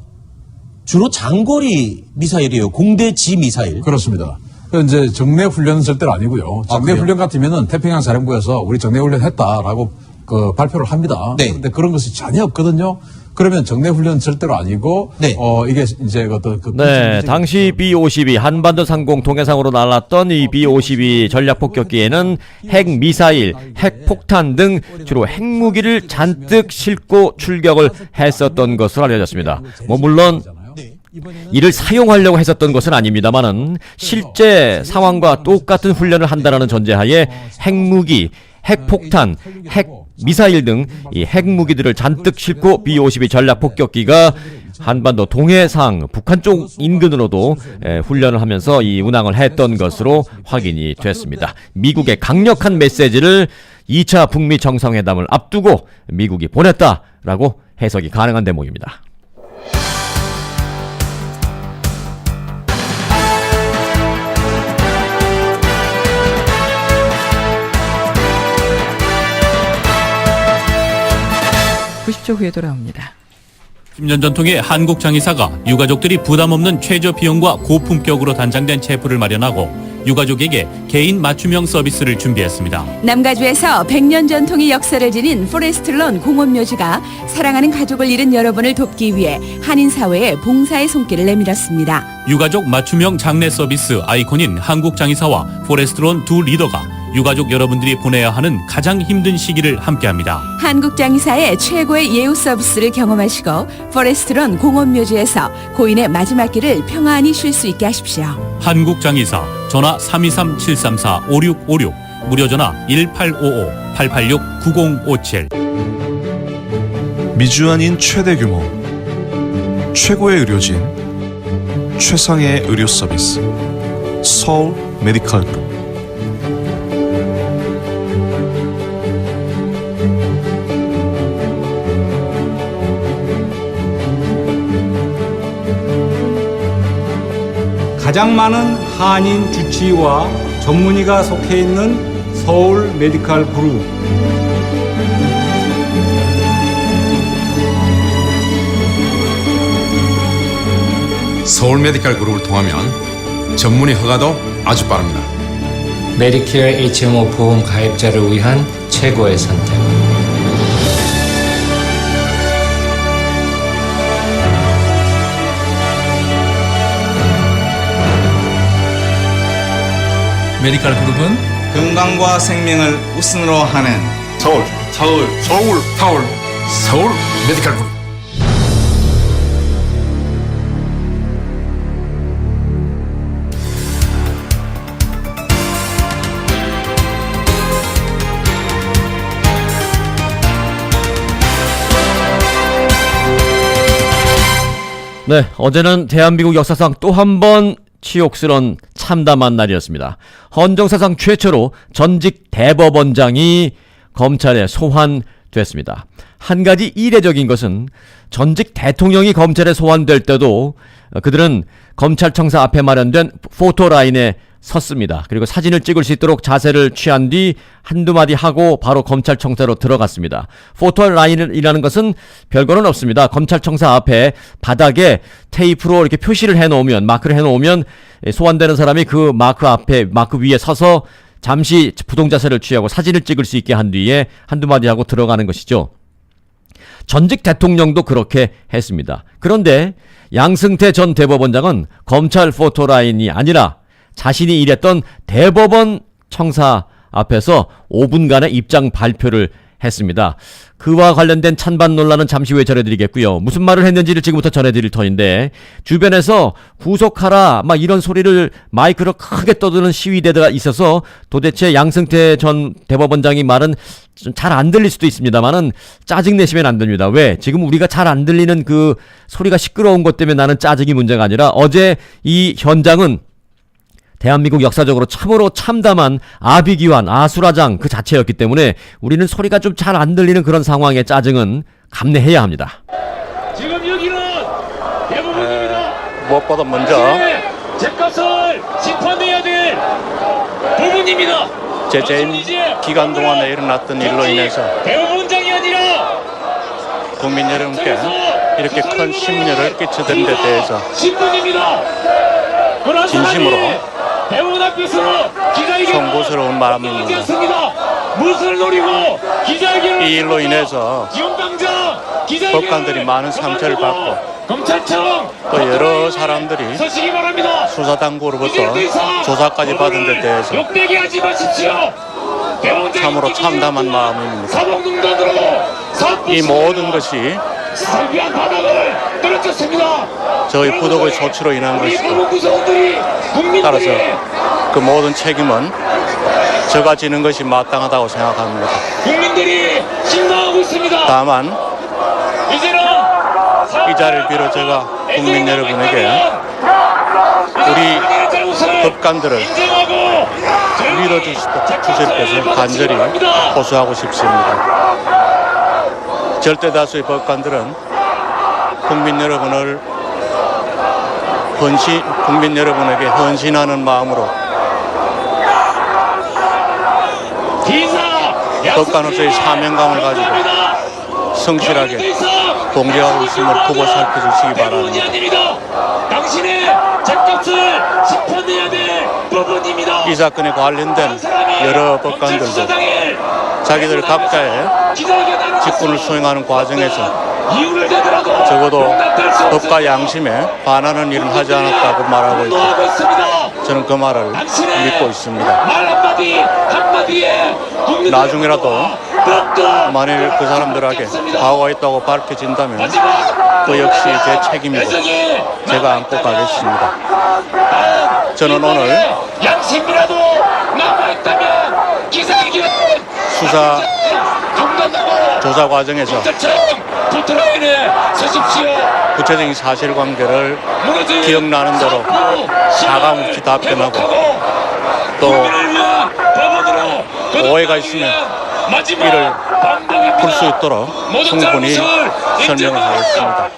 주로 장거리 미사일이에요. 공대지 미사일. 그렇습니다. 이제 정례 훈련은 절대로 아니고요. 정례 훈련 같으면은 태평양 사령부에서 우리 정례 훈련 했다라고 그 발표를 합니다. 네. 그런데 그런 것이 전혀 없거든요. 그러면 정례 훈련 절대로 아니고 이게 이제 어떤 네, 당시 B-52 한반도 상공 동해상으로 날았던 이 B-52 전략 폭격기에는 핵 미사일, 핵 폭탄 등 주로 핵무기를 잔뜩 싣고 출격을 했었던 것으로 알려졌습니다. 물론 이를 사용하려고 했었던 것은 아닙니다만은 실제 상황과 똑같은 훈련을 한다라는 전제하에 핵무기, 핵폭탄, 핵 미사일 등 이 핵무기들을 잔뜩 싣고 B-52 전략 폭격기가 한반도 동해상 북한 쪽 인근으로도 훈련을 하면서 이 운항을 했던 것으로 확인이 됐습니다. 미국의 강력한 메시지를 2차 북미 정상회담을 앞두고 미국이 보냈다라고 해석이 가능한 대목입니다. 후에 돌아옵니다. 10년 전통의 한국 장의사가 유가족들이 부담 없는 최저 비용과 고품격으로 단장된 체프를 마련하고 유가족에게 개인 맞춤형 서비스를 준비했습니다. 남가주에서 100년 전통의 역사를 지닌 포레스트런 공원묘지가 사랑하는 가족을 잃은 여러분을 돕기 위해 한인사회에 봉사의 손길을 내밀었습니다. 유가족 맞춤형 장례 서비스 아이콘인 한국 장의사와 포레스트론 두 리더가 유가족 여러분들이 보내야 하는 가장 힘든 시기를 함께합니다. 한국장의사의 최고의 예우 서비스를 경험하시고 포레스트런 공원묘지에서 고인의 마지막 길을 평안히 쉴 수 있게 하십시오. 한국장의사 전화 323-734-5656 무료 전화 1855-886-9057 미주안인 최대 규모 최고의 의료진 최상의 의료 서비스 서울 메디컬 그룹 가장 많은 한인 주치의와 전문의가 속해 있는 서울 메디컬 그룹. 서울 메디컬 그룹을 통하면 전문의 허가도 아주 빠릅니다. 메디케어 HMO 보험 가입자를 위한 최고의 선택. 메디컬 그룹은 건강과 생명을 우선으로 하는 서울 메디컬 그룹. 네, 어제는 대한민국 역사상 또 한 번 치욕스런 참담한 날이었습니다. 헌정사상 최초로 전직 대법원장이 검찰에 소환됐습니다. 한 가지 이례적인 것은 전직 대통령이 검찰에 소환될 때도 그들은 검찰청사 앞에 마련된 포토라인에 섰습니다. 그리고 사진을 찍을 수 있도록 자세를 취한 뒤 한두 마디 하고 바로 검찰청사로 들어갔습니다. 포토라인이라는 것은 별거는 없습니다. 검찰청사 앞에 바닥에 테이프로 이렇게 표시를 해놓으면, 마크를 해놓으면 소환되는 사람이 그 마크 앞에, 마크 위에 서서 잠시 부동자세를 취하고 사진을 찍을 수 있게 한 뒤에 한두 마디 하고 들어가는 것이죠. 전직 대통령도 그렇게 했습니다. 그런데 양승태 전 대법원장은 검찰 포토라인이 아니라 자신이 일했던 대법원 청사 앞에서 5분간의 입장 발표를 했습니다. 그와 관련된 찬반 논란은 잠시 후에 전해드리겠고요. 무슨 말을 했는지를 지금부터 전해드릴 터인데, 주변에서 구속하라 막 이런 소리를 마이크로 크게 떠드는 시위대가 있어서 도대체 양승태 전 대법원장이 말은 잘 안 들릴 수도 있습니다만은 짜증내시면 안 됩니다. 왜? 지금 우리가 잘 안 들리는 그 소리가 시끄러운 것 때문에 나는 짜증이 문제가 아니라, 어제 이 현장은 대한민국 역사적으로 참으로 참담한 아비기환, 아수라장 그 자체였기 때문에 우리는 소리가 좀 잘 안 들리는 그런 상황에 짜증은 감내해야 합니다. 지금 여기는 대부분입니다. 무엇보다 먼저 죗값을 심판해야 될 부분입니다. 재임 기간 동안에 일어났던 일로 인해서 대법원장이 아니라 국민 여러분께 이렇게 큰 심려를 끼치던 데 대해서 진심으로 송구스러운 마음입니다. 무엇을 노리고 기자회견을 이 일로 인해서 법관들이 많은 상처를 받고 검찰청 또 여러 사람들이 서시기 바랍니다. 수사당국으로부터 조사까지 받은 데 대해서 욕되게 하지 마십시오. 참으로 참담한 마음입니다. 사법농단으로 이 모든 것이 살비한 바닥을 떨어졌습니다. 저희 부독의 소치로 인한 것이고, 따라서 그 모든 책임은 제가 지는 것이 마땅하다고 생각합니다. 국민들이 신망하고 있습니다. 다만 이제는 이 자리를 빌어 제가 국민 여러분에게 우리 법관들을 믿어주실 것을 간절히 호소하고 싶습니다. 절대 다수의 법관들은 국민 여러분에게 헌신하는 마음으로 법관으로서의 사명감을 가지고 성실하게 공개하고 있음을 보고 살펴주시기 바랍니다. 당신의 죗값을 심판해야 될 부분입니다. 이 사건에 관련된 여러 법관들도 자기들 각자의 직분을 수행하는 과정에서 적어도 법과 양심에 반하는 일은 하지 않았다고 말하고 있고, 저는 그 말을 믿고 있습니다. 나중에라도 만일 그 사람들에게 과오가 있다고 밝혀진다면 그 역시 제 책임이고 제가 안고 가겠습니다. 저는 오늘 수사 조사 과정에서 구체적인 사실관계를 기억나는 대로 사과없이 답변하고, 또 오해가 있으면 이를 풀 수 있도록 충분히 설명을 하겠습니다.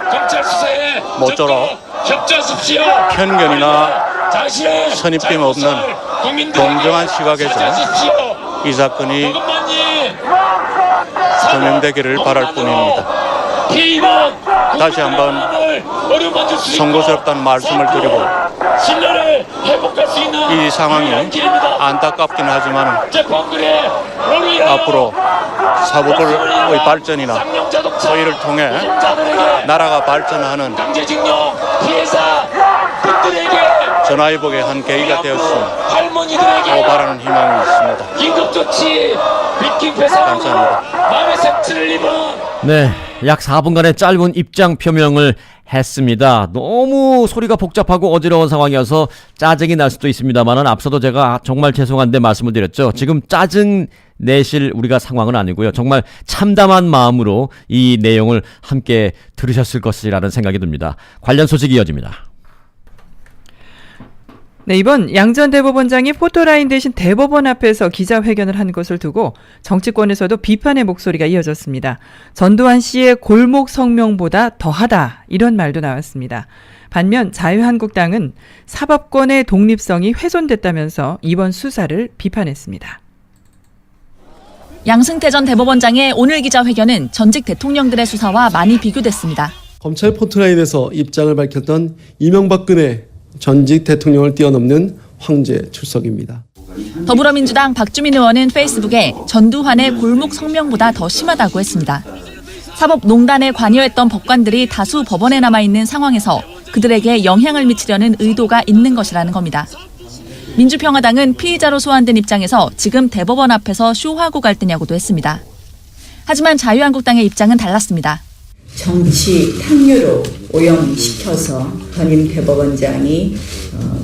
모쪼록 편견이나 선입견 없는 공정한 시각에서 이 사건이 조명되기를 바랄 뿐입니다. 다시 한번 송구스럽다는 말씀을 드리고, 이 상황이 안타깝긴 하지만 앞으로 사법의 발전이나 이를 통해 나라가 발전하는 전화위복의 한 계기가 되었으면 하고 바라는 희망이 있습니다. 감사합니다. 네, 약 4분간의 짧은 입장 표명을 했습니다. 너무 소리가 복잡하고 어지러운 상황이어서 짜증이 날 수도 있습니다만은, 앞서도 제가 정말 죄송한데 말씀을 드렸죠. 지금 짜증 내실 우리가 상황은 아니고요. 정말 참담한 마음으로 이 내용을 함께 들으셨을 것이라는 생각이 듭니다. 관련 소식이 이어집니다. 네, 이번 양 전 대법원장이 포토라인 대신 대법원 앞에서 기자회견을 한 것을 두고 정치권에서도 비판의 목소리가 이어졌습니다. 전두환 씨의 골목 성명보다 더하다, 이런 말도 나왔습니다. 반면 자유한국당은 사법권의 독립성이 훼손됐다면서 이번 수사를 비판했습니다. 양승태 전 대법원장의 오늘 기자회견은 전직 대통령들의 수사와 많이 비교됐습니다. 검찰 포토라인에서 입장을 밝혔던 이명박근혜 전직 대통령을 뛰어넘는 황제 출석입니다. 더불어민주당 박주민 의원은 페이스북에 전두환의 골목 성명보다 더 심하다고 했습니다. 사법농단에 관여했던 법관들이 다수 법원에 남아있는 상황에서 그들에게 영향을 미치려는 의도가 있는 것이라는 겁니다. 민주평화당은 피의자로 소환된 입장에서 지금 대법원 앞에서 쇼하고 갈 때냐고도 했습니다. 하지만 자유한국당의 입장은 달랐습니다. 정치 탕류로 오염시켜서 전임 대법원장이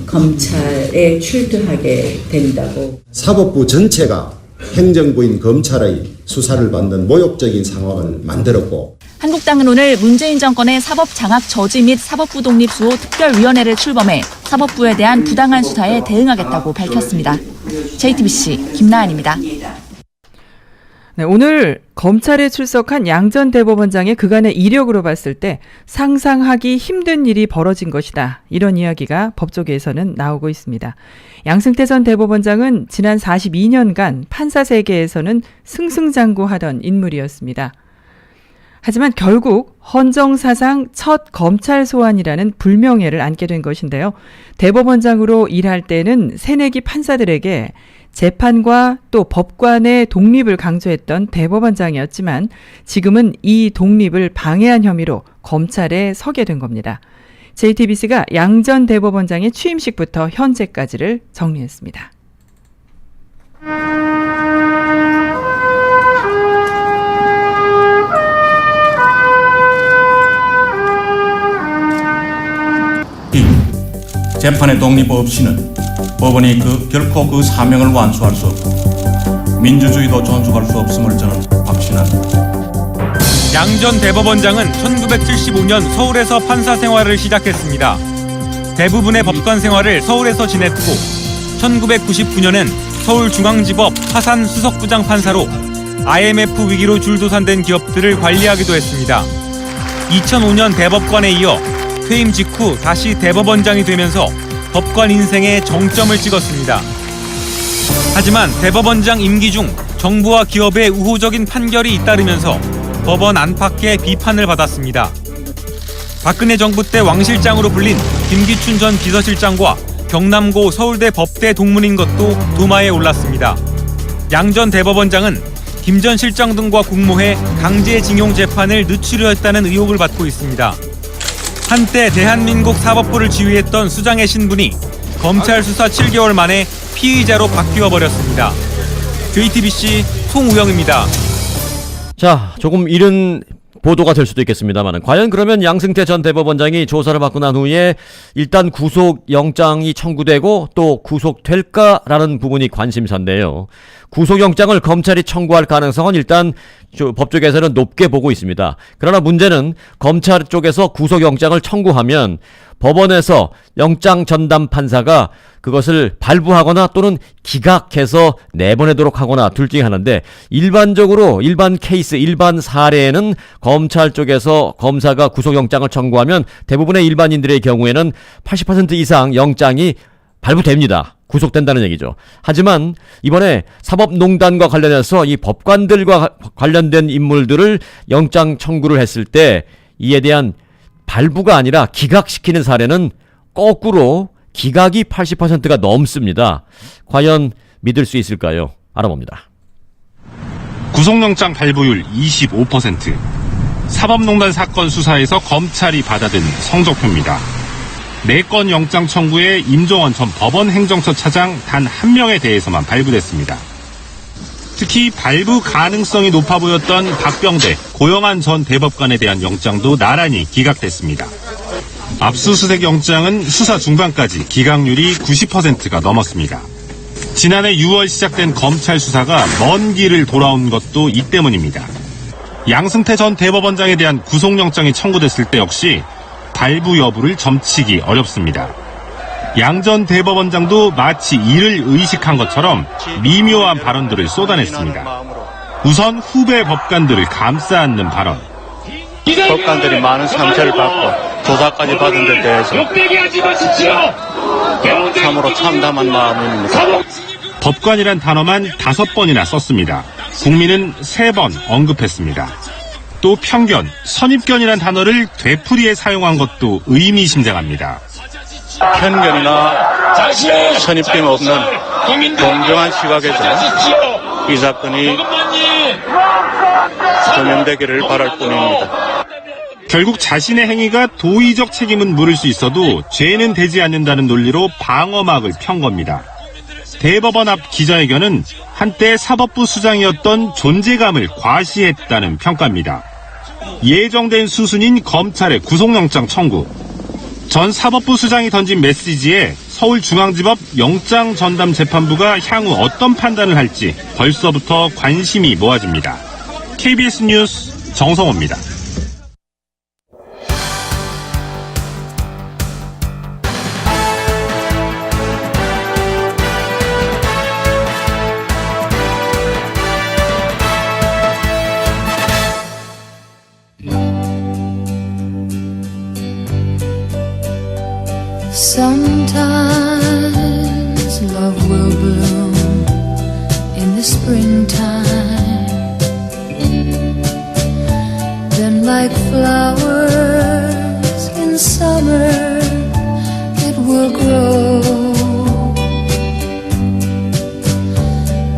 검찰에 출두하게 된다고. 사법부 전체가 행정부인 검찰의 수사를 받는 모욕적인 상황을 만들었고, 한국당은 오늘 문재인 정권의 사법 장악 저지 및 사법부 독립 수호 특별위원회를 출범해 사법부에 대한 부당한 수사에 대응하겠다고 밝혔습니다. JTBC 김나은입니다. 네, 오늘 검찰에 출석한 양 전 대법원장의 그간의 이력으로 봤을 때 상상하기 힘든 일이 벌어진 것이다. 이런 이야기가 법조계에서는 나오고 있습니다. 양승태 전 대법원장은 지난 42년간 판사 세계에서는 승승장구하던 인물이었습니다. 하지만 결국 헌정사상 첫 검찰 소환이라는 불명예를 안게 된 것인데요. 대법원장으로 일할 때는 새내기 판사들에게 재판과 또 법관의 독립을 강조했던 대법원장이었지만 지금은 이 독립을 방해한 혐의로 검찰에 서게 된 겁니다. JTBC가 양 전 대법원장의 취임식부터 현재까지를 정리했습니다. 재판의 독립 없이는 법원이 결코 그 사명을 완수할 수 없고 민주주의도 존중할 수 없음을 저는 확신합니다. 양 전 대법원장은 1975년 서울에서 판사 생활을 시작했습니다. 대부분의 법관 생활을 서울에서 지냈고 1999년엔 서울중앙지법 화산 수석부장 판사로 IMF 위기로 줄도산된 기업들을 관리하기도 했습니다. 2005년 대법관에 이어 퇴임 직후 다시 대법원장이 되면서 법관 인생의 정점을 찍었습니다. 하지만 대법원장 임기 중 정부와 기업의 우호적인 판결이 잇따르면서 법원 안팎의 비판을 받았습니다. 박근혜 정부 때 왕 실장으로 불린 김기춘 전 비서실장과 경남고 서울대 법대 동문인 것도 도마에 올랐습니다. 양 전 대법원장은 김 전 실장 등과 공모해 강제징용 재판을 늦추려 했다는 의혹을 받고 있습니다. 한때 대한민국 사법부를 지휘했던 수장의 신분이 검찰 수사 7개월 만에 피의자로 바뀌어버렸습니다. JTBC 송우영입니다. 자, 조금 이른 보도가 될 수도 있겠습니다만 과연 그러면 양승태 전 대법원장이 조사를 받고 난 후에 일단 구속영장이 청구되고 또 구속될까라는 부분이 관심사인데요. 구속영장을 검찰이 청구할 가능성은 일단 법조계에서는 높게 보고 있습니다. 그러나 문제는 검찰 쪽에서 구속영장을 청구하면 법원에서 영장 전담 판사가 그것을 발부하거나 또는 기각해서 내보내도록 하거나 둘 중에 하나인데 일반적으로 일반 케이스, 일반 사례에는 검찰 쪽에서 검사가 구속영장을 청구하면 대부분의 일반인들의 경우에는 80% 이상 영장이 발부됩니다. 구속된다는 얘기죠. 하지만 이번에 사법농단과 관련해서 이 법관들과 관련된 인물들을 영장 청구를 했을 때 이에 대한 발부가 아니라 기각시키는 사례는 거꾸로 기각이 80%가 넘습니다. 과연 믿을 수 있을까요? 알아봅니다. 구속영장 발부율 25%. 사법농단 사건 수사에서 검찰이 받아든 성적표입니다. 4건 영장 청구에 임종원 전 법원 행정처 차장 단 1명에 대해서만 발부됐습니다. 특히 발부 가능성이 높아 보였던 박병대, 고영한 전 대법관에 대한 영장도 나란히 기각됐습니다. 압수수색 영장은 수사 중반까지 기각률이 90%가 넘었습니다. 지난해 6월 시작된 검찰 수사가 먼 길을 돌아온 것도 이 때문입니다. 양승태 전 대법원장에 대한 구속영장이 청구됐을 때 역시 발부 여부를 점치기 어렵습니다. 양 전 대법원장도 마치 이를 의식한 것처럼 미묘한 발언들을 쏟아냈습니다. 우선 후배 법관들을 감싸 안는 발언. 법관들이 많은 상처를 받고 조사까지 받은 데 대해서 참으로 참담한 마음입니다. 법관이란 단어만 5번이나 썼습니다. 국민은 3번 언급했습니다. 또 편견, 선입견이란 단어를 되풀이해 사용한 것도 의미심장합니다. 편견이나 선입견 없는 공정한 시각에서 이 사건이 소명되기를 바랄 뿐입니다. 결국 자신의 행위가 도의적 책임은 물을 수 있어도 죄는 되지 않는다는 논리로 방어막을 편 겁니다. 대법원 앞 기자회견은 한때 사법부 수장이었던 존재감을 과시했다는 평가입니다. 예정된 수순인 검찰의 구속영장 청구. 전 사법부 수장이 던진 메시지에 서울중앙지법 영장전담재판부가 향후 어떤 판단을 할지 벌써부터 관심이 모아집니다. KBS 뉴스 정성호입니다. Sometimes love will bloom in the springtime. Then like flowers in summer it will grow.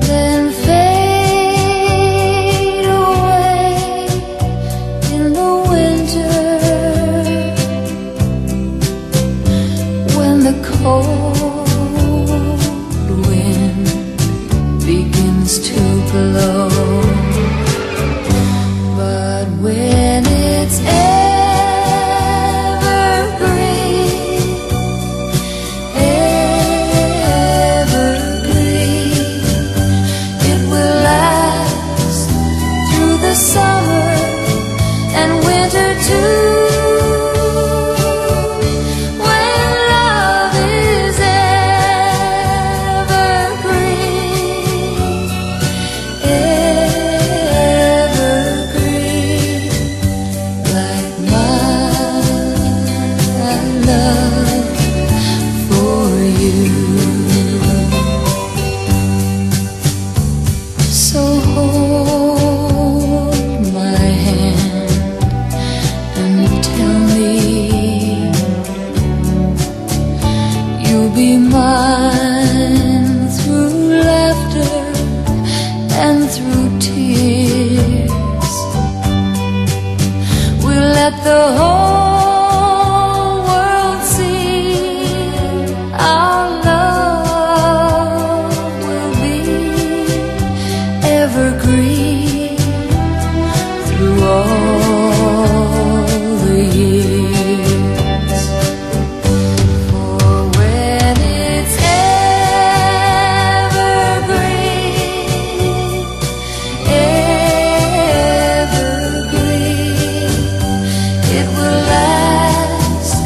Then fade away in the winter. The cold wind begins to blow, but when it's evergreen, evergreen, it will last through the summer and winter too. The whole world see our love will be evergreen through all the years. For when it's evergreen, evergreen, it will last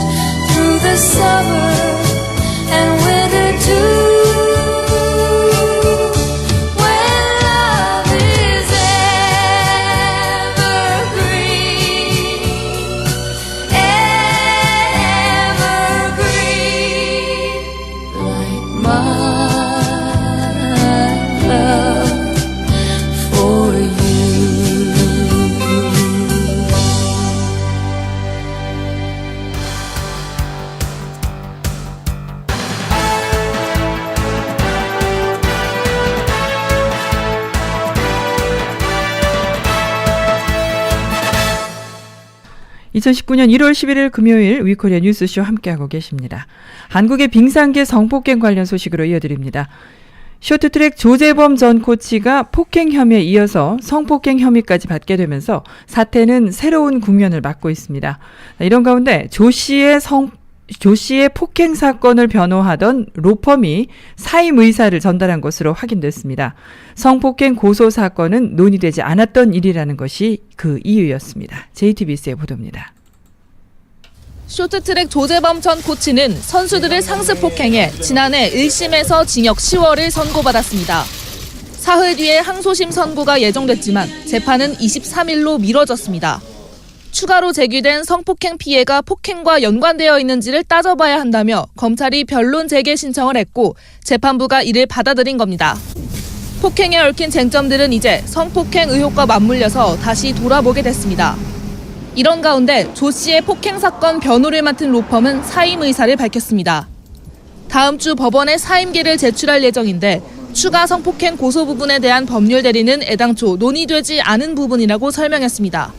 through the summer and winter too. When love is evergreen, evergreen, like my love for you. (2019년 1월 11일) 금요일 위코리아 뉴스쇼 함께하고 계십니다. 한국의 빙상계 성폭행 관련 소식으로 이어드립니다. 쇼트트랙 조재범 전 코치가 폭행 혐의에 이어서 성폭행 혐의까지 받게 되면서 사태는 새로운 국면을 맞고 있습니다. 이런 가운데 조 씨의 폭행 사건을 변호하던 로펌이 사임 의사를 전달한 것으로 확인됐습니다. 성폭행 고소 사건은 논의되지 않았던 일이라는 것이 그 이유였습니다. JTBC의 보도입니다. 쇼트트랙 조재범 전 코치는 선수들을 상습 폭행해 지난해 1심에서 징역 10월을 선고받았습니다. 사흘 뒤에 항소심 선고가 예정됐지만 재판은 23일로 미뤄졌습니다. 추가로 제기된 성폭행 피해가 폭행과 연관되어 있는지를 따져봐야 한다며 검찰이 변론 재개 신청을 했고 재판부가 이를 받아들인 겁니다. 폭행에 얽힌 쟁점들은 이제 성폭행 의혹과 맞물려서 다시 돌아보게 됐습니다. 이런 가운데 조 씨의 폭행 사건 변호를 맡은 로펌은 사임 의사를 밝혔습니다. 다음 주 법원에 사임계를 제출할 예정인데 추가 성폭행 고소 부분에 대한 법률 대리는 애당초 논의되지 않은 부분이라고 설명했습니다.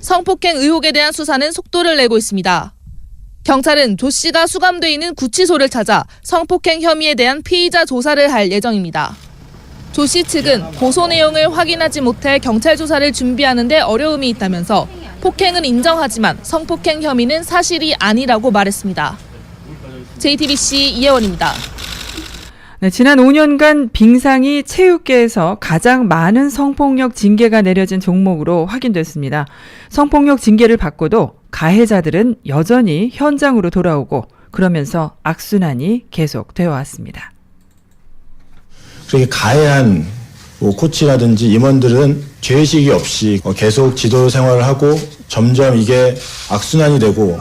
성폭행 의혹에 대한 수사는 속도를 내고 있습니다. 경찰은 조 씨가 수감돼 있는 구치소를 찾아 성폭행 혐의에 대한 피의자 조사를 할 예정입니다. 조 씨 측은 고소 내용을 확인하지 못해 경찰 조사를 준비하는 데 어려움이 있다면서 폭행은 인정하지만 성폭행 혐의는 사실이 아니라고 말했습니다. JTBC 이혜원입니다. 네, 지난 5년간 빙상이 체육계에서 가장 많은 성폭력 징계가 내려진 종목으로 확인됐습니다. 성폭력 징계를 받고도 가해자들은 여전히 현장으로 돌아오고 그러면서 악순환이 계속되어 왔습니다. 그렇게 가해한 코치라든지 임원들은 죄의식이 없이 계속 지도 생활을 하고 점점 이게 악순환이 되고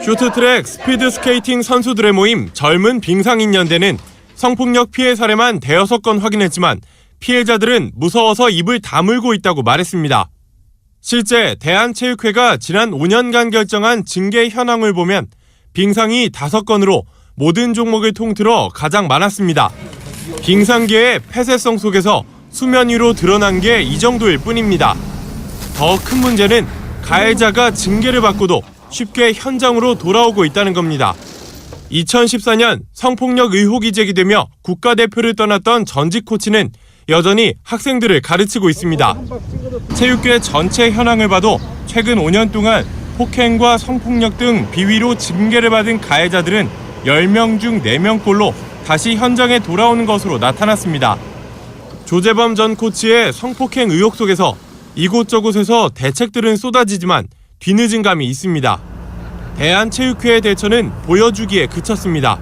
쇼트트랙, 스피드스케이팅 선수들의 모임 젊은 빙상인연대는 성폭력 피해 사례만 5건 확인했지만 피해자들은 무서워서 입을 다물고 있다고 말했습니다. 실제 대한체육회가 지난 5년간 결정한 징계 현황을 보면 빙상이 5건으로 모든 종목을 통틀어 가장 많았습니다. 빙상계의 폐쇄성 속에서 수면 위로 드러난 게 이 정도일 뿐입니다. 더 큰 문제는 가해자가 징계를 받고도 쉽게 현장으로 돌아오고 있다는 겁니다. 2014년 성폭력 의혹이 제기되며 국가대표를 떠났던 전직 코치는 여전히 학생들을 가르치고 있습니다. 체육계 전체 현황을 봐도 최근 5년 동안 폭행과 성폭력 등 비위로 징계를 받은 가해자들은 10명 중 4명꼴로 다시 현장에 돌아오는 것으로 나타났습니다. 조재범 전 코치의 성폭행 의혹 속에서 이곳저곳에서 대책들은 쏟아지지만 뒤늦은 감이 있습니다. 대한체육회의 대처는 보여주기에 그쳤습니다.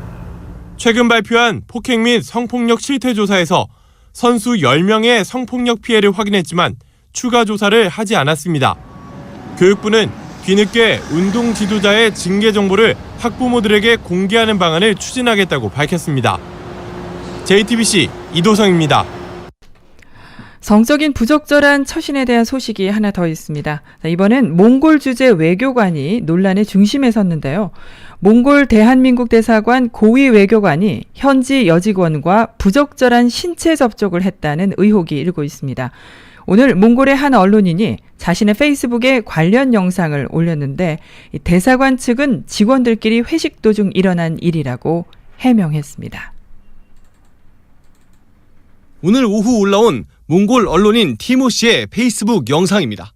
최근 발표한 폭행 및 성폭력 실태 조사에서 선수 10명의 성폭력 피해를 확인했지만 추가 조사를 하지 않았습니다. 교육부는 뒤늦게 운동 지도자의 징계 정보를 학부모들에게 공개하는 방안을 추진하겠다고 밝혔습니다. JTBC 이도성입니다. 성적인 부적절한 처신에 대한 소식이 하나 더 있습니다. 이번엔 몽골 주재 외교관이 논란의 중심에 섰는데요. 몽골 대한민국 대사관 고위 외교관이 현지 여직원과 부적절한 신체 접촉을 했다는 의혹이 일고 있습니다. 오늘 몽골의 한 언론인이 자신의 페이스북에 관련 영상을 올렸는데 대사관 측은 직원들끼리 회식 도중 일어난 일이라고 해명했습니다. 오늘 오후 올라온 몽골 언론인 티모 씨의 페이스북 영상입니다.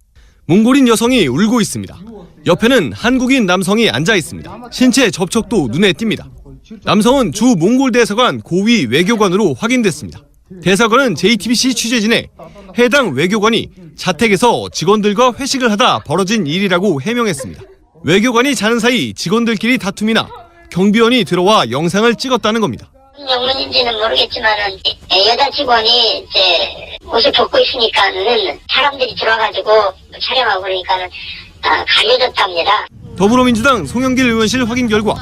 몽골인 여성이 울고 있습니다. 옆에는 한국인 남성이 앉아 있습니다. 신체 접촉도 눈에 띕니다. 남성은 주 몽골 대사관 고위 외교관으로 확인됐습니다. 대사관은 JTBC 취재진에 해당 외교관이 자택에서 직원들과 회식을 하다 벌어진 일이라고 해명했습니다. 외교관이 자는 사이 직원들끼리 다툼이나 경비원이 들어와 영상을 찍었다는 겁니다. 영문인지는 모르겠지만은 여자 직원이 이제 옷을 벗고 있으니까는 사람들이 들어와가지고 촬영하고 그러니까는 가려졌답니다. 더불어민주당 송영길 의원실 확인 결과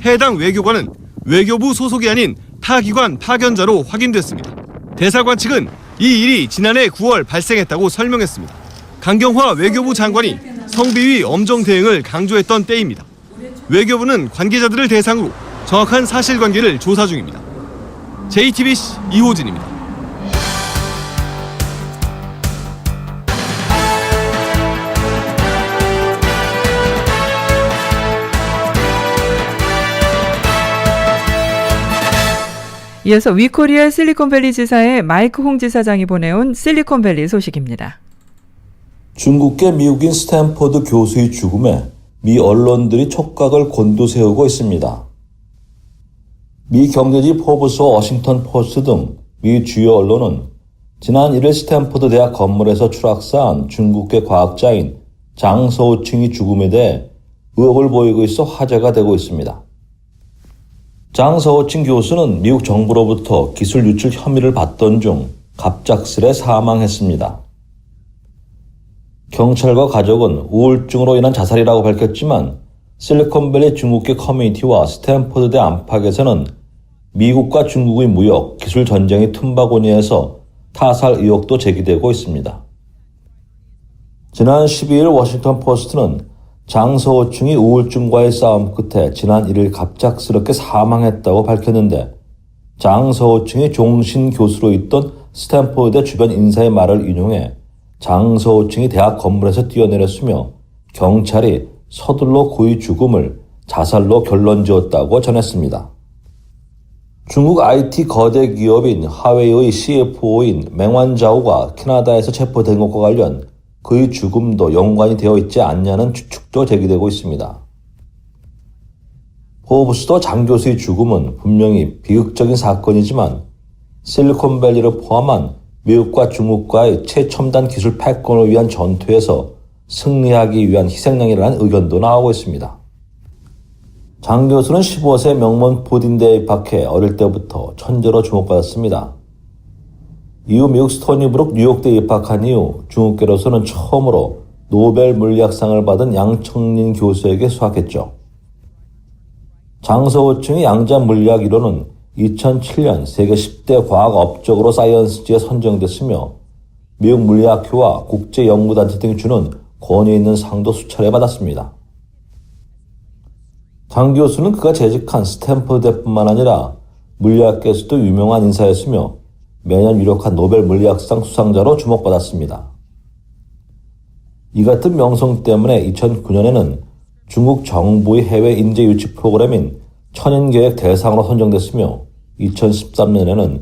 해당 외교관은 외교부 소속이 아닌 타 기관 파견자로 확인됐습니다. 대사관 측은 이 일이 지난해 9월 발생했다고 설명했습니다. 강경화 외교부 장관이 성비위 엄정 대응을 강조했던 때입니다. 외교부는 관계자들을 대상으로 정확한 사실관계를 조사 중입니다. JTBC 이호진입니다. 이어서 위코리아 실리콘밸리 지사의 마이크 홍 지사장이 보내온 실리콘밸리 소식입니다. 중국계 미국인 스탠포드 교수의 죽음에 미 언론들이 촉각을 곤두세우고 있습니다. 미 경제지 포브스와 워싱턴 포스트 등 미 주요 언론은 지난 1일 스탠포드 대학 건물에서 추락사한 중국계 과학자인 장서우칭의 죽음에 대해 의혹을 보이고 있어 화제가 되고 있습니다. 장서우칭 교수는 미국 정부로부터 기술 유출 혐의를 받던 중 갑작스레 사망했습니다. 경찰과 가족은 우울증으로 인한 자살이라고 밝혔지만 실리콘밸리 중국계 커뮤니티와 스탠포드대 안팎에서는 미국과 중국의 무역, 기술 전쟁이 틈바구니에서 타살 의혹도 제기되고 있습니다. 지난 12일 워싱턴 포스트는 장서우층이 우울증과의 싸움 끝에 지난 1일 갑작스럽게 사망했다고 밝혔는데 장서우층이 종신 교수로 있던 스탠포드대 주변 인사의 말을 인용해 장서우층이 대학 건물에서 뛰어내렸으며 경찰이 서둘러 그의 죽음을 자살로 결론지었다고 전했습니다. 중국 IT 거대 기업인 하웨이의 CFO인 맹완자오가 캐나다에서 체포된 것과 관련 그의 죽음도 연관이 되어 있지 않냐는 추측도 제기되고 있습니다. 포브스도 장 교수의 죽음은 분명히 비극적인 사건이지만 실리콘밸리를 포함한 미국과 중국과의 최첨단 기술 패권을 위한 전투에서 승리하기 위한 희생양이라는 의견도 나오고 있습니다. 장 교수는 15세 명문 푸딩대에 입학해 어릴 때부터 천재로 주목받았습니다. 이후 미국 스토니브룩 뉴욕대에 입학한 이후 중국계로서는 처음으로 노벨 물리학상을 받은 양청린 교수에게 수학했죠. 장서호칭의 양자 물리학 이론은 2007년 세계 10대 과학 업적으로 사이언스지에 선정됐으며 미국 물리학회와 국제연구단체 등이 주는 권위 있는 상도 수차례 받았습니다. 장 교수는 그가 재직한 스탠퍼드대뿐만 아니라 물리학계에서도 유명한 인사였으며 매년 유력한 노벨 물리학상 수상자로 주목받았습니다. 이 같은 명성 때문에 2009년에는 중국 정부의 해외 인재 유치 프로그램인 천인계획 대상으로 선정됐으며 2013년에는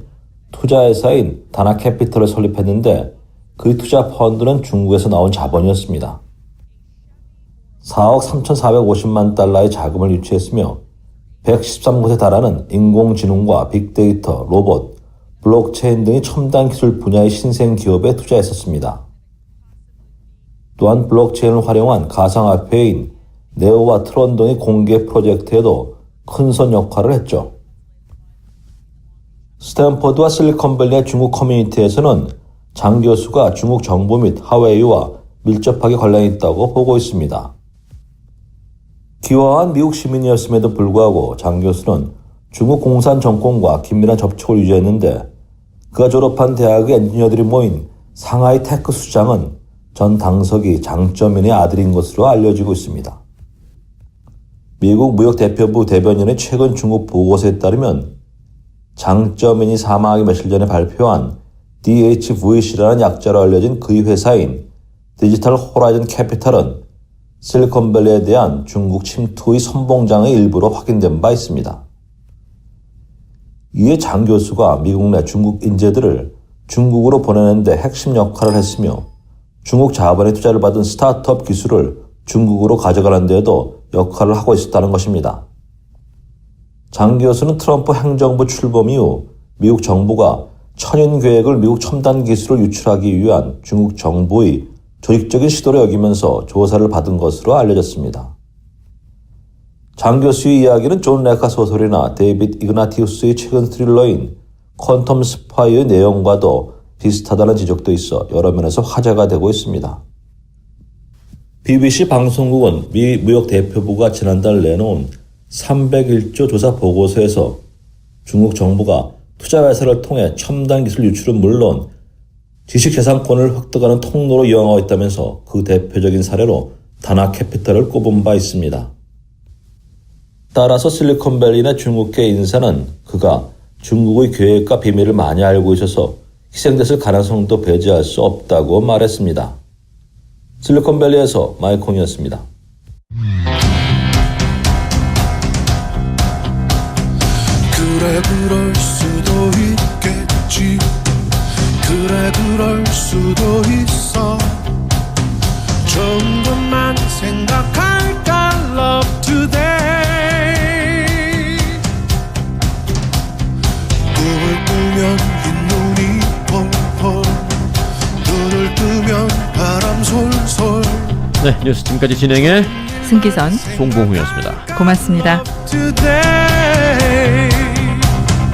투자회사인 다나캐피털을 설립했는데 그 투자 펀드는 중국에서 나온 자본이었습니다. 4억 3,450만 달러의 자금을 유치했으며 113곳에 달하는 인공지능과 빅데이터, 로봇, 블록체인 등의 첨단 기술 분야의 신생 기업에 투자했었습니다. 또한 블록체인을 활용한 가상화폐인 네오와 트론 등의 공개 프로젝트에도 큰손 역할을 했죠. 스탠퍼드와 실리콘밸리의 중국 커뮤니티에서는 장 교수가 중국 정부 및 하웨이와 밀접하게 관련이 있다고 보고 있습니다. 기화한 미국 시민이었음에도 불구하고 장 교수는 중국 공산 정권과 긴밀한 접촉을 유지했는데 그가 졸업한 대학의 엔지니어들이 모인 상하이 테크 수장은 전 당석이 장쩌민의 아들인 것으로 알려지고 있습니다. 미국 무역대표부 대변인의 최근 중국 보고서에 따르면 장쩌민이 사망하기 며칠 전에 발표한 DHVC라는 약자로 알려진 그의 회사인 디지털 호라이즌 캐피탈은 실리콘밸리에 대한 중국 침투의 선봉장의 일부로 확인된 바 있습니다. 이에 장 교수가 미국 내 중국 인재들을 중국으로 보내는 데 핵심 역할을 했으며 중국 자본의 투자를 받은 스타트업 기술을 중국으로 가져가는 데에도 역할을 하고 있었다는 것입니다. 장 교수는 트럼프 행정부 출범 이후 미국 정부가 천인 계획을 미국 첨단 기술을 유출하기 위한 중국 정부의 조직적인 시도로 여기면서 조사를 받은 것으로 알려졌습니다. 장 교수의 이야기는 존 레카 소설이나 데이빗 이그나티우스의 최근 스릴러인 퀀텀 스파이의 내용과도 비슷하다는 지적도 있어 여러 면에서 화제가 되고 있습니다. BBC 방송국은 미 무역대표부가 지난달 내놓은 301조 조사 보고서에서 중국 정부가 투자회사를 통해 첨단 기술 유출은 물론 지식재산권을 획득하는 통로로 이용하고 있다면서 그 대표적인 사례로 다나캐피털을 꼽은 바 있습니다. 따라서 실리콘밸리 내 중국계 인사는 그가 중국의 계획과 비밀을 많이 알고 있어서 희생됐을 가능성도 배제할 수 없다고 말했습니다. 실리콘밸리에서 마이콩이었습니다. 그래 그럴 수도 있겠지 그래 그럴 수도 있어 좀 더만 생각할까 love today 꿈을 꾸면 흰눈이 펑펑 눈을 뜨면 바람 솔솔 네, 뉴스 지금까지 진행해 승기선, 송봉우였습니다. 고맙습니다. today